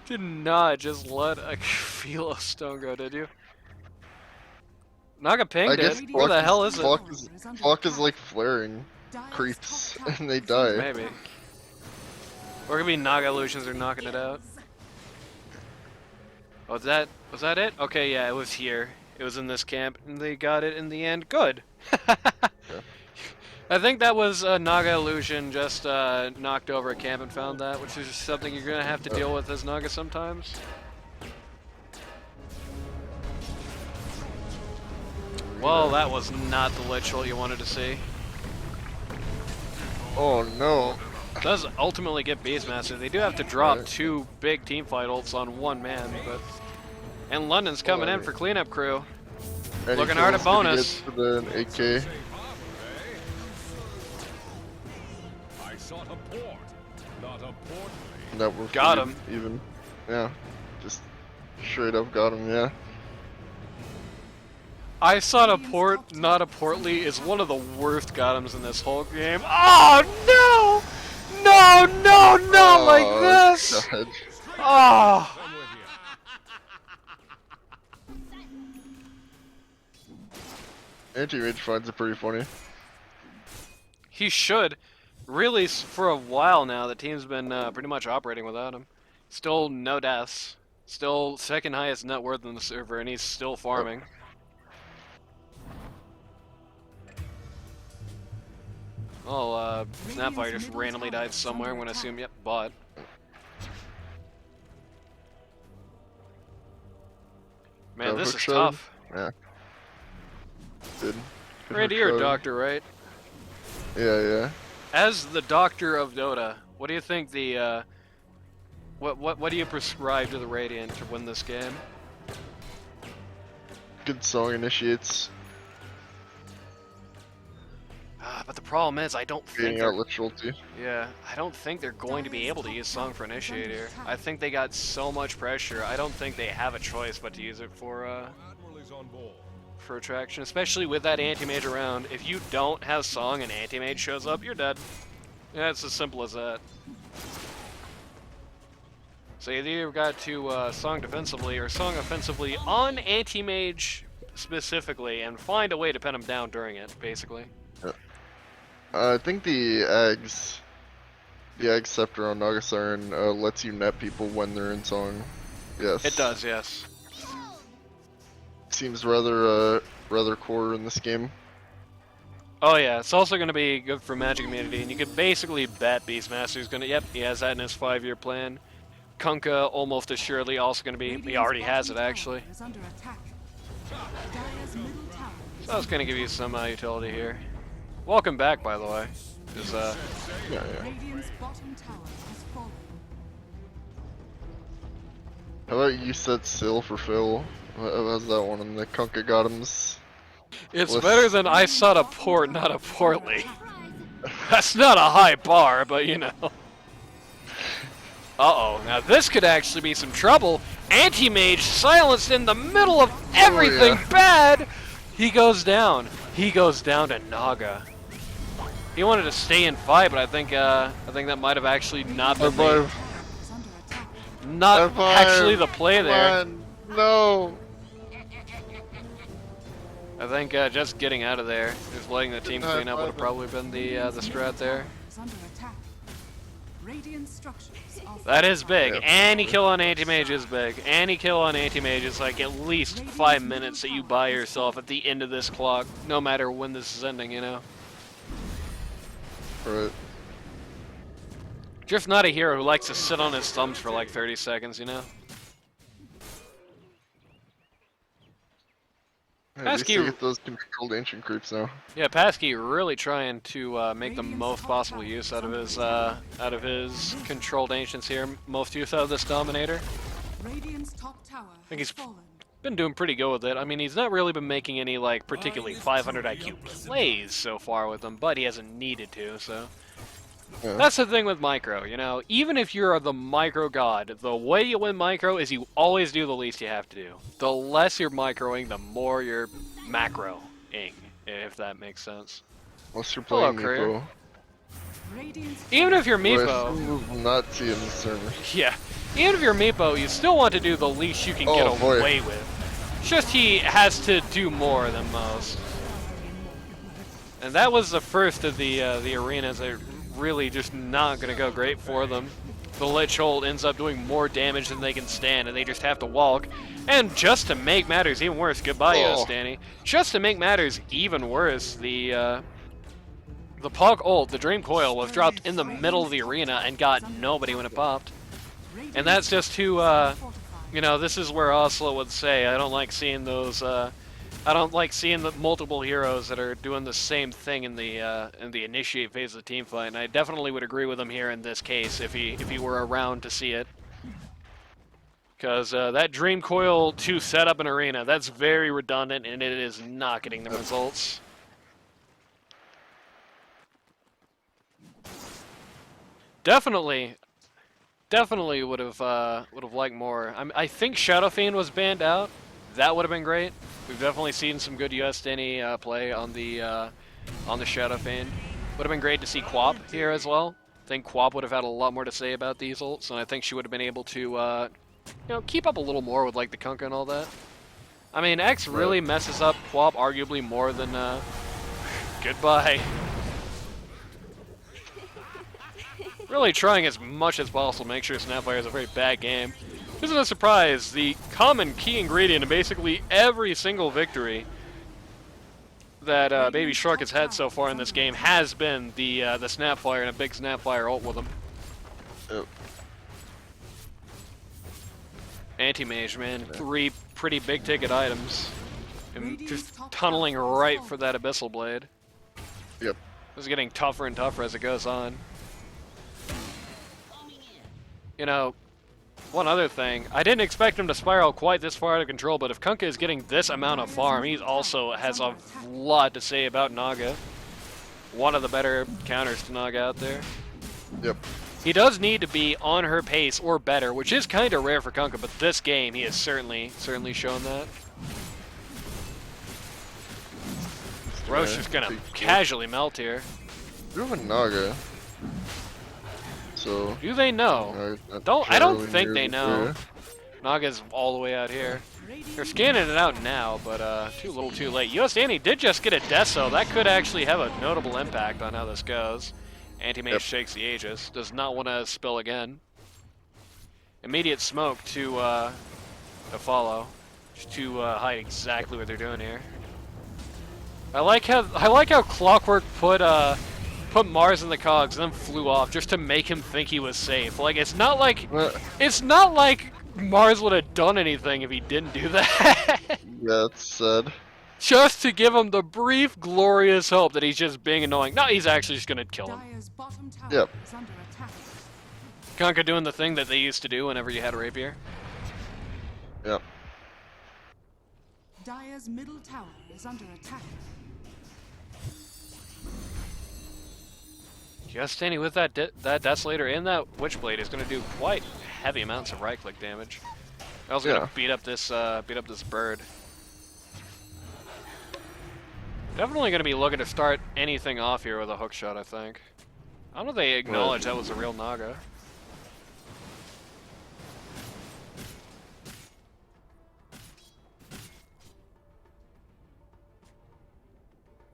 did not just let a Velostone go, did you? Naga pinged I guess it. Where the hell is it? Clock is like flaring Dire's creeps top tower and they is under die. Maybe. Or it could be Naga illusions are knocking it out. Oh, was that it? Okay, yeah, it was here. It was in this camp, and they got it in the end. Good. I think that was a Naga illusion just knocked over a camp and found that, which is just something you're gonna have to deal with as Naga sometimes. Well, that was not the Lich ult you wanted to see. Oh no. Does ultimately get Beastmaster. They do have to drop Right. 2 big teamfight ults on 1 man, but and London's coming in for cleanup crew. Any Looking hard at kills did he bonus. get for the 8K. Safe harbor, eh? I sought a port, not a portly. That were Got free him. Even. Yeah. Just straight up got him, yeah. I saw a port, not a portly, is one of the worst gotems in this whole game. Oh no! No, not like this! God. Oh! I'm with you. Anti-mage finds it pretty funny. He should. Really, for a while now, the team's been pretty much operating without him. Still no deaths. Still second highest net worth in the server, and he's still farming. Oh, Snapfire just randomly died somewhere. I'm gonna assume, yep, bot. Man, this hook is shot him? tough. Yeah. Good. Randy, hook you're a shot him. doctor, right? Yeah. As the doctor of Dota, what do you think the what do you prescribe to the Radiant to win this game? Good song initiates. But the problem is, I don't think Beating they're, out Literalty. yeah, I don't think they're going to be able to use Song for Initiate here. I think they got so much pressure. I don't think they have a choice but to use it for Admiral is on board. for attraction, especially with that anti-mage around. If you don't have Song and anti-mage shows up, you're dead. Yeah, it's as simple as that. So you either got to Song defensively or Song offensively on anti-mage specifically and find a way to pin him down during it, basically. I think the Ag Scepter on Nagasiren lets you net people when they're in song. Yes. It does, yes. Seems rather core in this game. Oh yeah, it's also going to be good for Magic Immunity, and you could basically bet Beastmaster's going to, yep, he has that in his 5-year plan. Kunkka almost assuredly also going to be, he already has it actually. Is under attack. Dire's middle tower is So I was going to give you some utility here. Welcome back, by the way. Yeah. Radiant's bottom tower has fallen. How about you set Sill for Phil? How's that one? And the Kunkka got him's. It's Let's- better than I sought a port, not a portly. That's not a high bar, but you know. Uh-oh, now this could actually be some trouble. Anti-mage silenced in the middle of everything yeah. bad! He goes down. He goes down to Naga. He wanted to stay and fight, but I think that might have actually not been the, Revive. Is under attack. not Revive. actually the play Come there. on. No. I think just getting out of there, just letting the team clean up would have probably been the strat there. Is under attack. Radiant structures are That is big. Yep. Any kill on anti-mage is big. Any kill on anti-mage is like at least 5 minutes that you buy yourself at the end of this clock, no matter when this is ending, you know? Right. Just not a hero who likes to sit on his thumbs for like 30 seconds, you know? At least Pesky- you get those controlled ancient creeps now. Yeah, Pasky really trying to make the most possible use out of his controlled ancients here. Most use out of this Dominator. Radiant's top tower think has he's- fallen. Been doing pretty good with it. I mean, he's not really been making any like particularly 500 IQ plays so far with them, but he hasn't needed to, so. Yeah. That's the thing with micro, you know? Even if you're the micro god, the way you win micro is you always do the least you have to do. The less you're microing, the more you're macroing, if that makes sense. Unless you're Hello, playing Courier. Meepo. Radiant's Even if you're Who I Meepo, will not see in the server. yeah, even if you're Meepo, you still want to do the least you can Oh, get boy. away with. Just he has to do more than most. And that was the first of the arenas that really just not going to go great for them. The Lich Hold ends up doing more damage than they can stand, and they just have to walk. And just to make matters even worse, goodbye, Oh. Danny. Just to make matters even worse, the Pog ult, the Dream Coil, was dropped in the middle of the arena and got nobody when it popped. And that's just too, you know, this is where Oslo would say, I don't like seeing those, I don't like seeing the multiple heroes that are doing the same thing in the initiate phase of the team fight, and I definitely would agree with him here in this case if he were around to see it. Because that Dream Coil to set up an arena, that's very redundant, and it is not getting the results. Definitely would have liked more. I think Shadow Fiend was banned out. That would have been great. We've definitely seen some good US Danny play on the Shadow Fiend. Would have been great to see Quap here as well. I think Quap would have had a lot more to say about these ults, and I think she would have been able to, you know, keep up a little more with like the Kunkka and all that. I mean, X really messes up Quab arguably more than, goodbye. Really trying as much as possible to make sure Snapfire is a very bad game. Isn't a surprise, the common key ingredient in basically every single victory that Baby Shlark has had so far in this game has been the Snapfire and a big Snapfire ult with him. Yep. Anti-Mage, man. 3 pretty big ticket items. And just tunneling right for that Abyssal Blade. Yep. It's getting tougher and tougher as it goes on. You know, one other thing, I didn't expect him to spiral quite this far out of control, but if Kunkka is getting this amount of farm, he also has a lot to say about Naga. One of the better counters to Naga out there. Yep. He does need to be on her pace or better, which is kind of rare for Kunkka, but this game he has certainly shown that. Roche is gonna casually melt here. You have a Naga. So. Do they know? I don't think they know. Naga's all the way out here. They're scanning it out now, but too little too late. US Danny did just get a Deso. That could actually have a notable impact on how this goes. Anti-Mage shakes the Aegis. Does not want to spill again. Immediate smoke to follow. Just to hide exactly what they're doing here. I like how Clockwork put Mars in the cogs and then flew off just to make him think he was safe. Like it's not like Mars would have done anything if he didn't do that. Yeah, it's sad. Just to give him the brief, glorious hope that he's just being annoying. No, he's actually just gonna kill him. Yep. Kunkka doing the thing that they used to do whenever you had a rapier. Yep. Dire's middle tower is under attack. Just standing with that Desolator and that Witchblade is going to do quite heavy amounts of right-click damage. I was going to beat up this bird. Definitely going to be looking to start anything off here with a hook shot, I think. I don't know if they acknowledge that was a real Naga.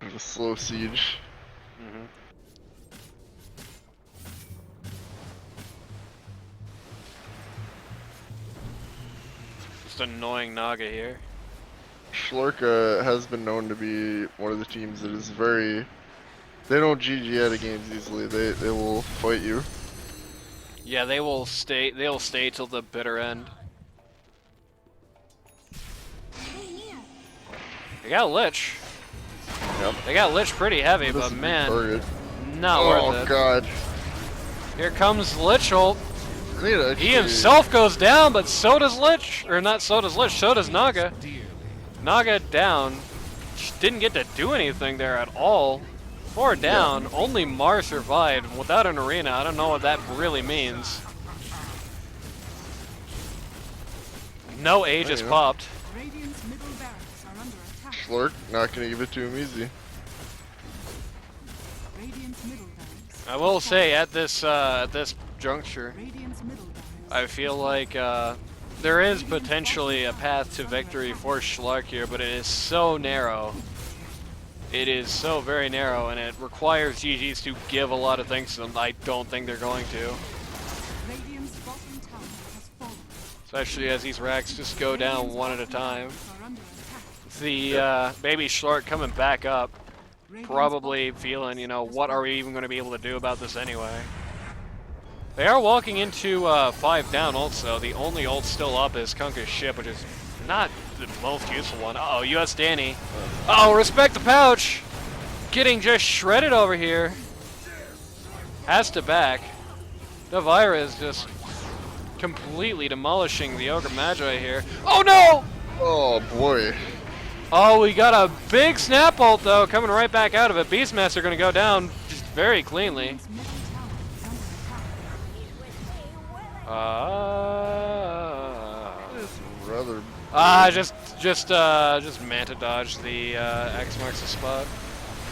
A slow siege. Mm-hmm. Just annoying Naga here. Shlark has been known to be one of the teams that is very... They don't GG out of games easily. They will fight you. Yeah, they'll stay till the bitter end. They got Lich. Yep. They got Lich pretty heavy, but man, not worth it. Oh god. Here comes Lich ult. Actually... He himself goes down, but so does Lich. Or not so does Lich, so does Naga. Naga down. Didn't get to do anything there at all. 4 down, only Mars survived. Without an arena, I don't know what that really means. No Aegis popped. Radiant's middle barracks are under attack. Shlark, not gonna give it to him easy. Radiant's middle barracks. I will say at this juncture, Radiant's middle barracks. I feel like there is potentially a path to victory for Shlark here, but it is so narrow. It is so very narrow, and it requires GGs to give a lot of things to them. I don't think they're going to. Radiant's bottom tower has fallen. Especially as these racks just go down one at a time. Are under attack. The Baby Shlark coming back up, probably feeling, you know, what are we even going to be able to do about this anyway? They are walking into 5 down also. The only ult still up is Kunkka's ship, which is not the most useful one. Uh-oh, US Danny. Uh-oh, respect the pouch! Getting just shredded over here. Has to back. Devira is just completely demolishing the Ogre Magi here. Oh no! Oh boy. Oh, we got a big snap ult though, coming right back out of it. Beastmaster gonna go down just very cleanly. Radiant's middle tower is under attack. It's rather... Just manta dodge the X marks the spot.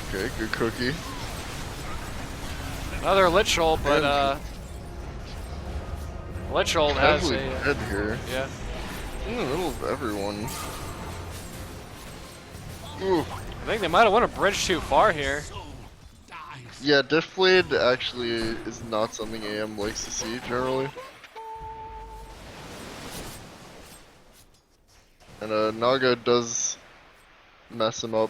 Okay, good cookie. Another Lich ult, but Lich ult has Heavily a dead here. yeah. In the middle of everyone. Ooh. I think they might have went a bridge too far here. Yeah, Diff Blade actually is not something AM likes to see generally. And Naga does mess him up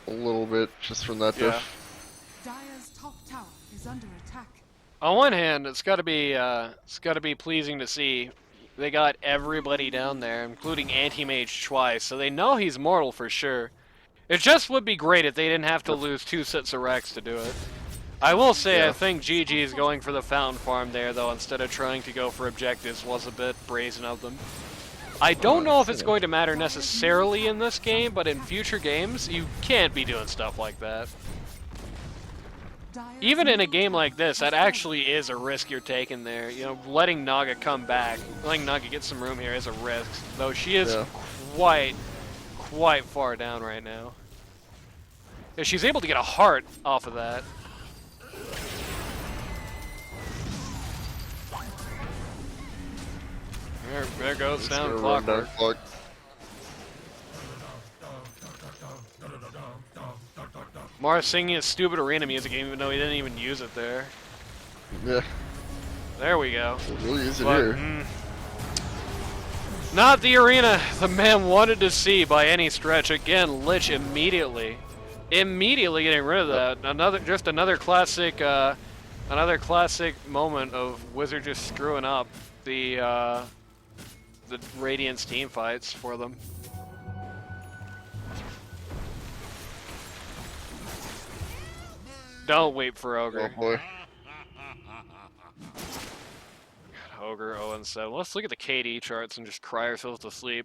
a little bit just from that Yeah. diff. Dire's top tower is under attack. On one hand, it's got to be pleasing to see they got everybody down there, including Anti-Mage twice, so they know he's mortal for sure. It just would be great if they didn't have to lose 2 sets of Rex to do it. I will say, Yeah. I think GG's going for the Fountain Farm there, though, instead of trying to go for objectives was a bit brazen of them. I don't know if it's going to matter necessarily in this game, but in future games, you can't be doing stuff like that. Dire's Even in a middle game tower like this, has that actually is a risk you're taking there. You know, letting Naga come back, letting Naga get some room here is a risk, though she is Yeah. quite far down right now. If she's able to get a heart off of that. There goes It's down gonna run Clockwork. down clock. Mars singing his stupid arena music even though he didn't even use it there. Yeah, There we go. we'll use it But, here. not the arena the man wanted to see by any stretch. Again, Lich immediately getting rid of that. Another classic moment of Wizard just screwing up the Radiance team fights for them. Don't wait for Ogre. Oh boy. Ogre 0-7. Let's look at the KD charts and just cry ourselves to sleep.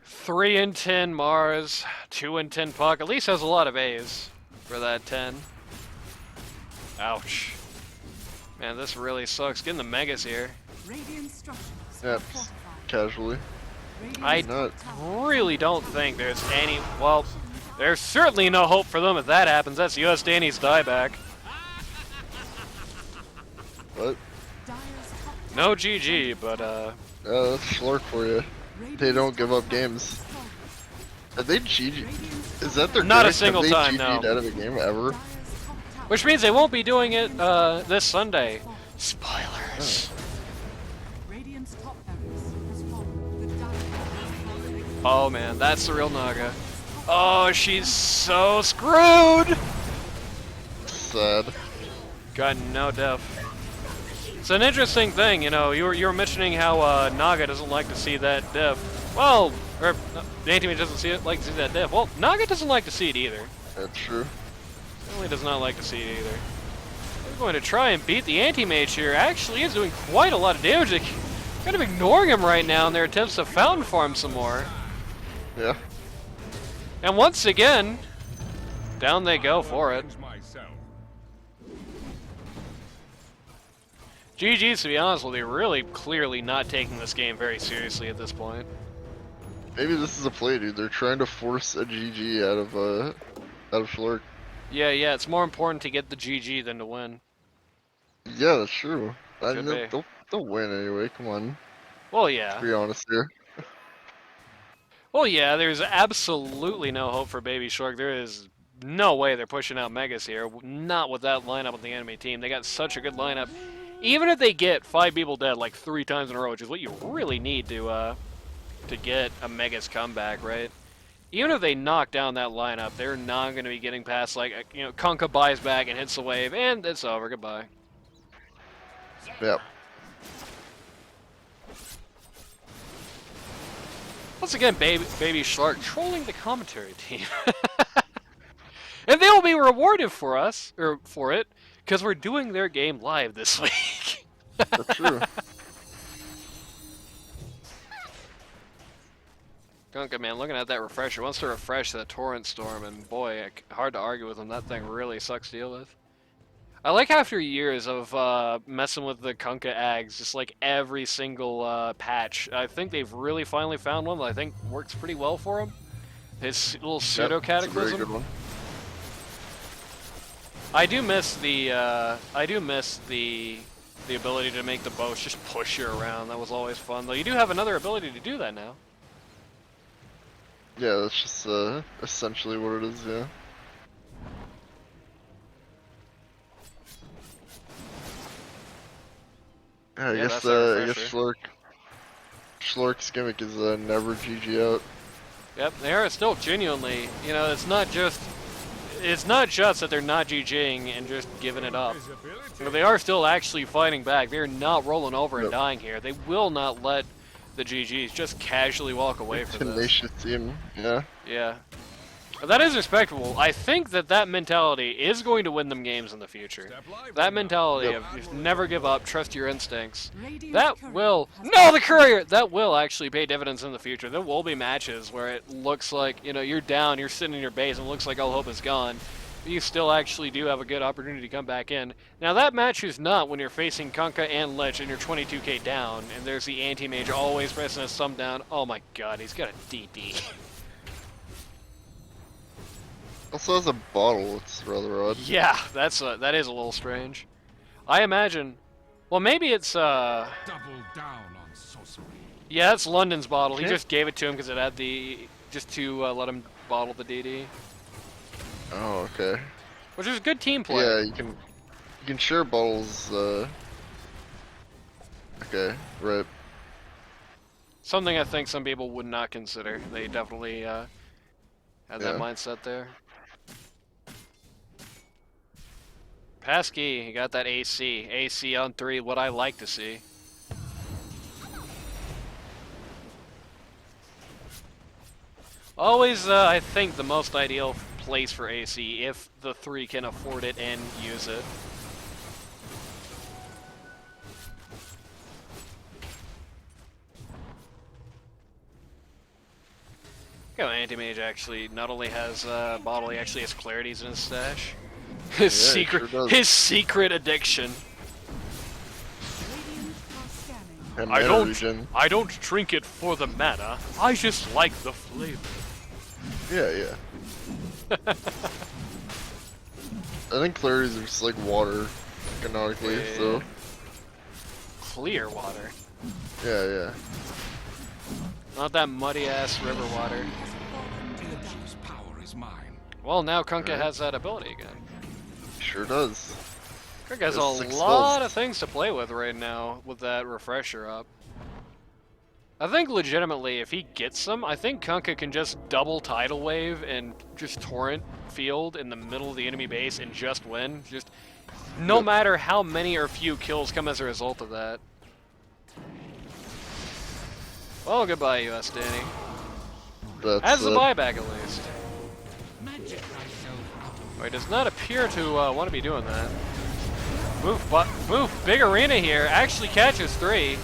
3-10 Mars, 2-10 Puck. At least has a lot of A's for that 10. Ouch. Man, this really sucks. Getting the Megas here. Radiant structures Yep. are fortified. Casually. I Radiant's Not. top tower really don't think there's any... Well, there's certainly no hope for them if that happens. That's US Danny's dieback. What? Dire's top tower No GG, but Yeah, that's Shlark for you. They don't give up games. Have they GG? Is that their Not a gimmick? single Have they time, GG'd no. out of a game ever? which means they won't be doing it this Sunday. Spoilers. Radiant's top barracks has fallen. The Dire has fallen. Oh man, that's the real Naga. Oh, she's so screwed! Sad. Got no def. It's an interesting thing, you know. You were mentioning how Naga doesn't like to see that diff. Well, or the anti-mage doesn't like to see that diff. Well, Naga doesn't like to see it either. That's true. Really does not like to see it either. We're going to try and beat the anti-mage here. Actually, is doing quite a lot of damage. They're kind of ignoring him right now in their attempts to fountain farm some more. Yeah. And once again, down they go for it. Myself. GG's, to be honest with you, really clearly not taking this game very seriously at this point. Maybe this is a play, dude. They're trying to force a GG out of Shlark. Yeah, it's more important to get the GG than to win. Yeah, that's true. Could be. They'll win anyway. Come on. Well, yeah. Be honest here. Well, yeah, there's absolutely no hope for Baby Shlark. There is no way they're pushing out Megas here. Not with that lineup with the enemy team. They got such a good lineup. Even if they get 5 people dead like 3 times in a row, which is what you really need to get a Megas comeback, right? Even if they knock down that lineup, they're not going to be getting past, like, you know, Kunkka buys back and hits the wave, and it's over. Goodbye. Yep. Once again, Baby Shlark trolling the commentary team. And they will be rewarded for it, because we're doing their game live this week. That's true. Kunkka, man, looking at that refresher, wants to refresh that Torrent Storm, and boy, hard to argue with him. That thing really sucks to deal with. I like after years of messing with the Kunkka Ags, just like every single patch, I think they've really finally found one that I think works pretty well for him. His little pseudo Yep, it's a very cataclysm. good one. I do miss the ability to make the boats just push you around. That was always fun, though. You do have another ability to do that now. Yeah, that's just essentially what it is. Yeah. Yeah, Yeah, that's that I guess refresher. Shlark's gimmick is never GG out. Yep, they are still genuinely, you know, it's not just that they're not GGing and just giving it up. You know, they are still actually fighting back. They're not rolling over and Yep. dying here. They will not let the GGs just casually walk away from this. Tenacious team. Yeah. Yeah. That is respectable. I think that mentality is going to win them games in the future. That mentality Yep. of just never give up, trust your instincts. Radiant's That courier will... has No, the courier! That will actually pay dividends in the future. There will be matches where it looks like, you know, you're down, you're sitting in your base, and it looks like all hope is gone. But you still actually do have a good opportunity to come back in. Now, that match is not when you're facing Kunkka and Lich and you're 22k down, and there's the anti-mage always pressing his thumb down. Oh my god, he's got a DD. Also has a bottle. It's rather odd. Yeah, that is a little strange. I imagine. Well, maybe it's Double down on sorcery. yeah, that's London's bottle. He Okay. just gave it to him because it had the just to let him bottle the DD, Oh, okay. which is good team play. Yeah, you can share bottles. Okay, right. Something I think some people would not consider. They definitely had that Yeah. mindset there. Pesky, he got that AC. AC on 3, what I like to see. Always, I think, the most ideal place for AC if the 3 can afford it and use it. You know, Anti-Mage actually not only has bottle, he actually has clarities in his stash. His Yeah, he sure does. his secret addiction. Radiant are scanning. And I mana don't regen. I don't drink it for the mana. I just like the flavor. Yeah, yeah. I think clarities are just like water, canonically. So Clear water. yeah, yeah. Not that muddy ass river water. Illusion's power is mine. Well, now Kunkka Right. has that ability again. Sure does. Kunkka has There's a 6 lot spells. of things to play with right now with that refresher up. I think legitimately, if he gets them, I think Kunkka can just double tidal wave and just torrent field in the middle of the enemy base and just win. Just no Yep. matter how many or few kills come as a result of that. Well, goodbye, US Danny. That's As the buyback, at least. Magic myself. Oh, he does not appear to want to be doing that. Move, big arena here. Actually catches 3.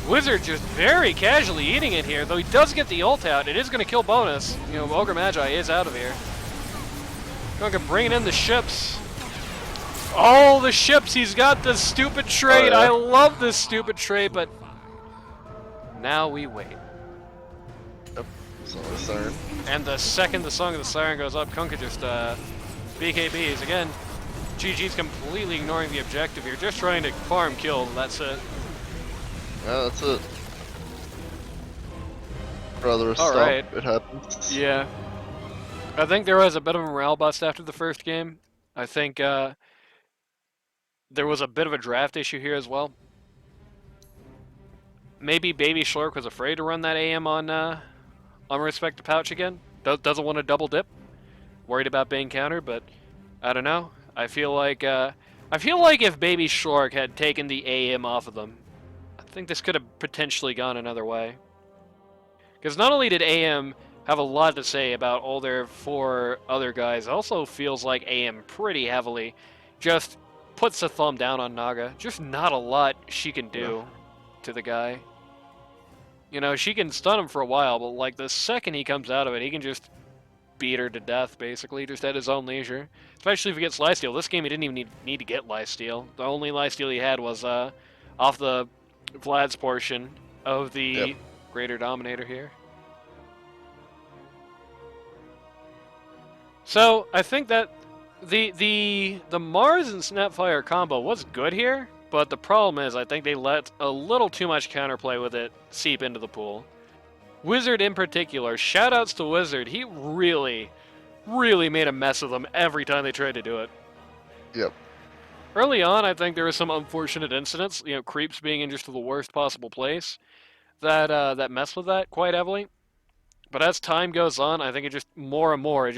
Wizard just very casually eating it here, though he does get the ult out. It is going to kill bonus. You know, Ogre Magi is out of here. Kunkka bringing in the ships. Oh, the ships. He's got the stupid trade. Oh, yeah. I love this stupid trade, but now we wait. Yep. Song of the Siren. And the second the Song of the Siren goes up, Kunkka just BKBs. Again, GG's completely ignoring the objective here, just trying to farm kill, that's it. Yeah, that's it. Rather a All stomp. right. It happens. Yeah. I think there was a bit of a morale bust after the first game. I think there was a bit of a draft issue here as well. Maybe Baby Shlark was afraid to run that AM on Respect to Pouch again. Doesn't want to double dip. Worried about being countered, but I don't know. I feel like if Baby Shlark had taken the AM off of them, I think this could have potentially gone another way. Because not only did AM have a lot to say about all their 4 other guys, it also feels like AM pretty heavily just puts a thumb down on Naga. Just not a lot she can do to the guy. You know, she can stun him for a while, but like the second he comes out of it, he can just beat her to death, basically, just at his own leisure. Especially if he gets lifesteal. This game he didn't even need to get lifesteal. The only lifesteal he had was off the Vlad's portion of the Greater Dominator here. So I think that the Mars and Snapfire combo was good here, but the problem is I think they let a little too much counterplay with it seep into the pool. Wizard in particular, shoutouts to Wizard. He really made a mess of them every time they tried to do it. Yep. Early on, I think there were some unfortunate incidents, creeps being in just the worst possible place, that mess with that quite heavily. But as time goes on, I think it just more and more,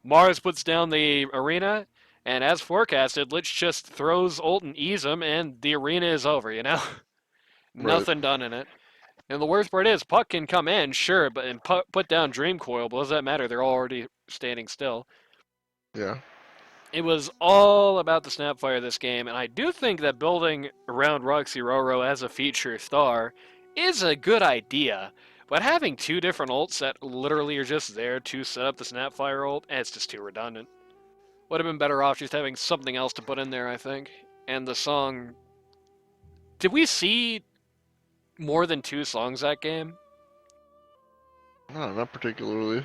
Mars puts down the arena, and as forecasted, Lich just throws ult and ease him, and the arena is over, Right. Nothing done in it. And the worst part is, Puck can come in, sure, but and put down Dream Coil, but does that matter? They're already standing still. Yeah. It was all about the Snapfire this game, and I do think that building around Roxyroro as a feature star is a good idea. But having two different ults that literally are just there to set up the Snapfire ult, it's just too redundant. Would have been better off just having something else to put in there, I think. And the song. Did we see more than two songs that game? No, not particularly.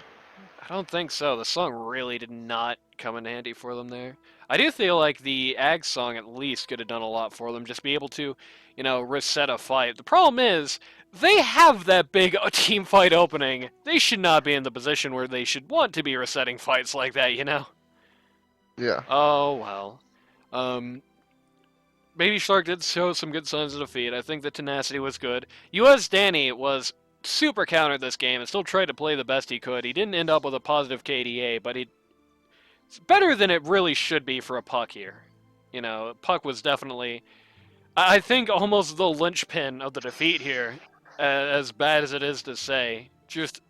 I don't think so. The song really did not come in handy for them there. I do feel like the Ag song at least could have done a lot for them, just be able to, reset a fight. The problem is, they have that big team fight opening. They should not be in the position where they should want to be resetting fights like that. Yeah. Oh, well. Baby Shlark did show some good signs of defeat. I think the tenacity was good. US Danny was super countered this game and still tried to play the best he could. He didn't end up with a positive KDA, but it's better than it really should be for a Puck here. Puck was definitely, I think, almost the linchpin of the defeat here, as bad as it is to say. Just,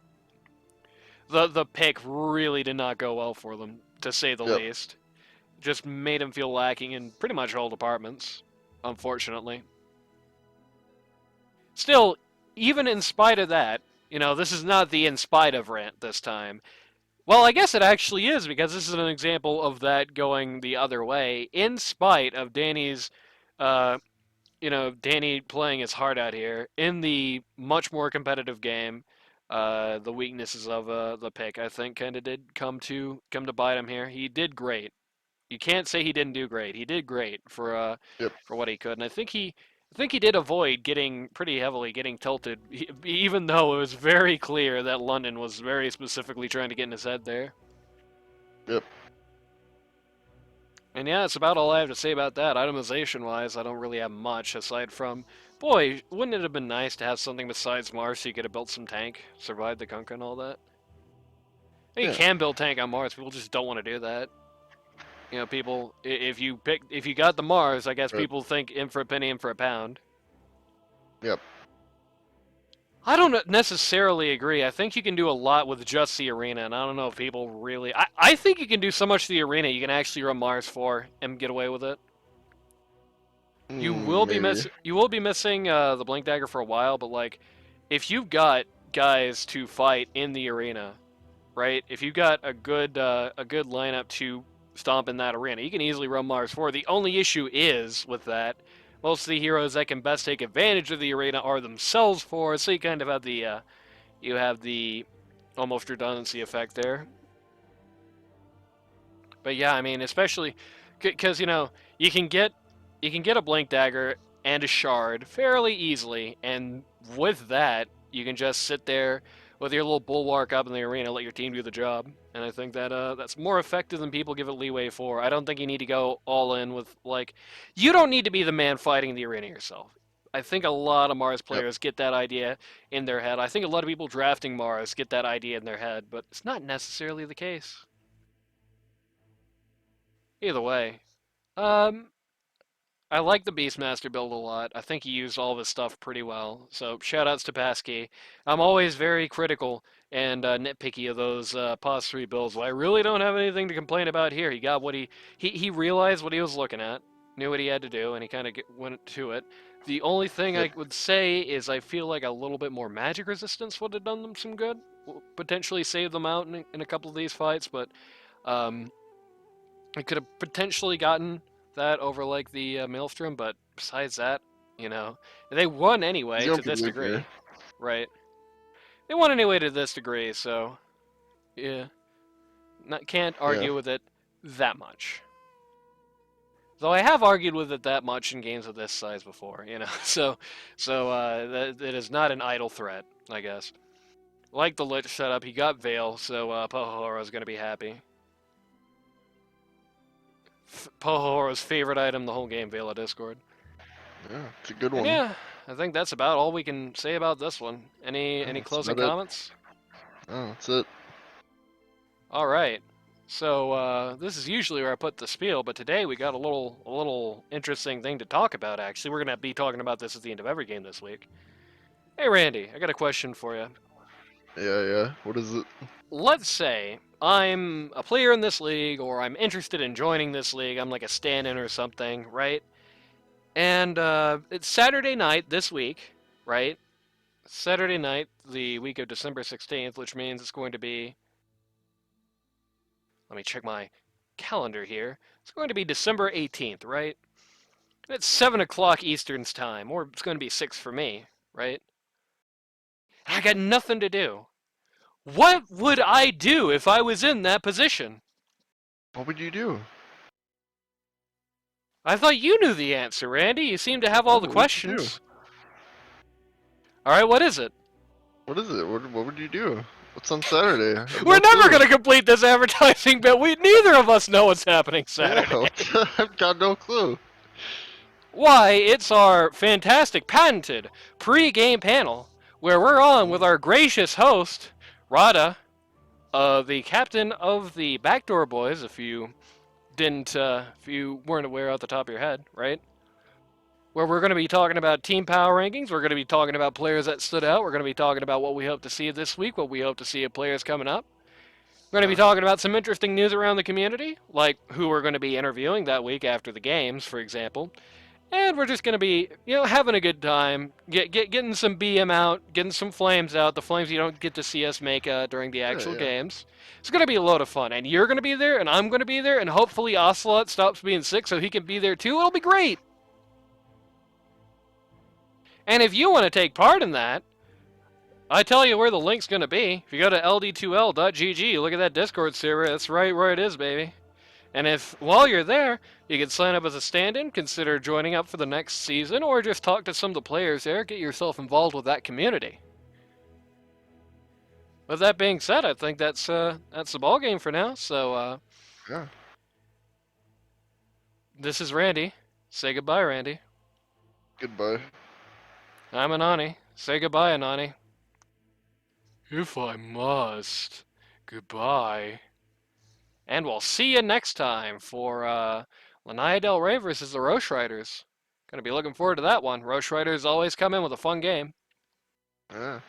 the pick really did not go well for them, to say the Yep. least. Just made him feel lacking in pretty much all departments, unfortunately. Still, even in spite of that, this is not the in spite of rant this time. Well, I guess it actually is, because this is an example of that going the other way. In spite of Danny's, Danny playing his heart out here, in the much more competitive game, the weaknesses of the pick, I think, kind of did come to bite him here. He did great. You can't say he didn't do great. He did great for Yep. what he could, and I think he did avoid getting pretty heavily getting tilted, even though it was very clear that London was very specifically trying to get in his head there. Yep. And yeah, that's about all I have to say about that. Itemization-wise, I don't really have much aside from, boy, wouldn't it have been nice to have something besides Mars so you could have built some tank, survived the Kunkka and all that? You Yeah. can build tank on Mars. People just don't want to do that. People, if you got the Mars, I guess Right. people think in for a penny, in for a pound. Yep. I don't necessarily agree. I think you can do a lot with just the arena, and I don't know if people really. I think you can do so much to the arena you can actually run Mars 4 and get away with it. You will be Maybe. missing the Blink Dagger for a while, but like, if you've got guys to fight in the arena, right? If you've got a good lineup to stomp in that arena, you can easily run Mars 4. The only issue is with that, most of the heroes that can best take advantage of the arena are themselves 4, so you kind of have the almost redundancy effect there. But yeah, I mean, especially because you can get a Blink Dagger and a Shard fairly easily, and with that you can just sit there with your little bulwark up in the arena, let your team do the job. And I think that that's more effective than people give it leeway for. I don't think you need to go all in with, like, you don't need to be the man fighting the arena yourself. I think a lot of Mars players get that idea in their head. I think a lot of people drafting Mars get that idea in their head, but it's not necessarily the case. Either way, um, I like the Beastmaster build a lot. I think he used all of his stuff pretty well. So shoutouts to Pasky. I'm always very critical and nitpicky of those pos 3 builds. Well, I really don't have anything to complain about here. He got what he realized what he was looking at, knew what he had to do, and he kind of went to it. The only thing Yep. I would say is I feel like a little bit more magic resistance would have done them some good. Potentially saved them out in a couple of these fights, but I could have potentially gotten that over like the Maelstrom, but besides that, they won anyway He's to gonna be this weak degree, here. right? They won anyway to this degree, so yeah, can't argue Yeah. with it that much. Though I have argued with it that much in games of this size before, so that it is not an idle threat, I guess. Like the Lich setup, he got Veil, so Pohoro's going to be happy. Pohoro's favorite item the whole game, Veil of Discord. Yeah, it's a good And one. yeah, I think that's about all we can say about this one. Any That's closing about it. comments? Oh, that's it. All right. So this is usually where I put the spiel, but today we got a little interesting thing to talk about. Actually, we're gonna be talking about this at the end of every game this week. Hey Randy, I got a question for you. Yeah. What is it? Let's say I'm a player in this league, or I'm interested in joining this league. I'm like a stand-in or something, right? And it's Saturday night this week, right? Saturday night, the week of December 16th, which means it's going to be. Let me check my calendar here. It's going to be December 18th, right? It's 7 o'clock Eastern's time, or it's going to be 6 for me, right? I got nothing to do. What would I do if I was in that position? What would you do? I thought you knew the answer, Randy. You seem to have all the What would you do? questions. All right, what is it? What is it? What would you do? What's on Saturday? I have We're no never clue. going to complete this advertising bit. Neither of us know what's happening Saturday. Yeah, I've got no clue. Why, it's our fantastic patented pre-game panel where we're on with our gracious host, Rada, the captain of the Backdoor Boys, if you weren't aware off the top of your head, right? Where we're going to be talking about team power rankings, we're going to be talking about players that stood out, we're going to be talking about what we hope to see this week, what we hope to see of players coming up. We're going to be talking about some interesting news around the community, like who we're going to be interviewing that week after the games, for example. And we're just going to be, having a good time, getting some BM out, getting some flames out, the flames you don't get to see us make during the actual Yeah. games. It's going to be a load of fun, and you're going to be there, and I'm going to be there, and hopefully Ocelot stops being sick so he can be there too. It'll be great! And if you want to take part in that, I tell you where the link's going to be. If you go to ld2l.gg, look at that Discord server, that's right where it is, baby. And if, while you're there, you can sign up as a stand-in, consider joining up for the next season, or just talk to some of the players there, get yourself involved with that community. With that being said, I think that's the ball game for now. So, Yeah. this is Randy. Say goodbye, Randy. Goodbye. I'm Anani. Say goodbye, Anani. If I must. Goodbye. And we'll see you next time for Lanaya Del Rey versus the Roche Riders. Gonna be looking forward to that one. Roche Riders always come in with a fun game. Yeah.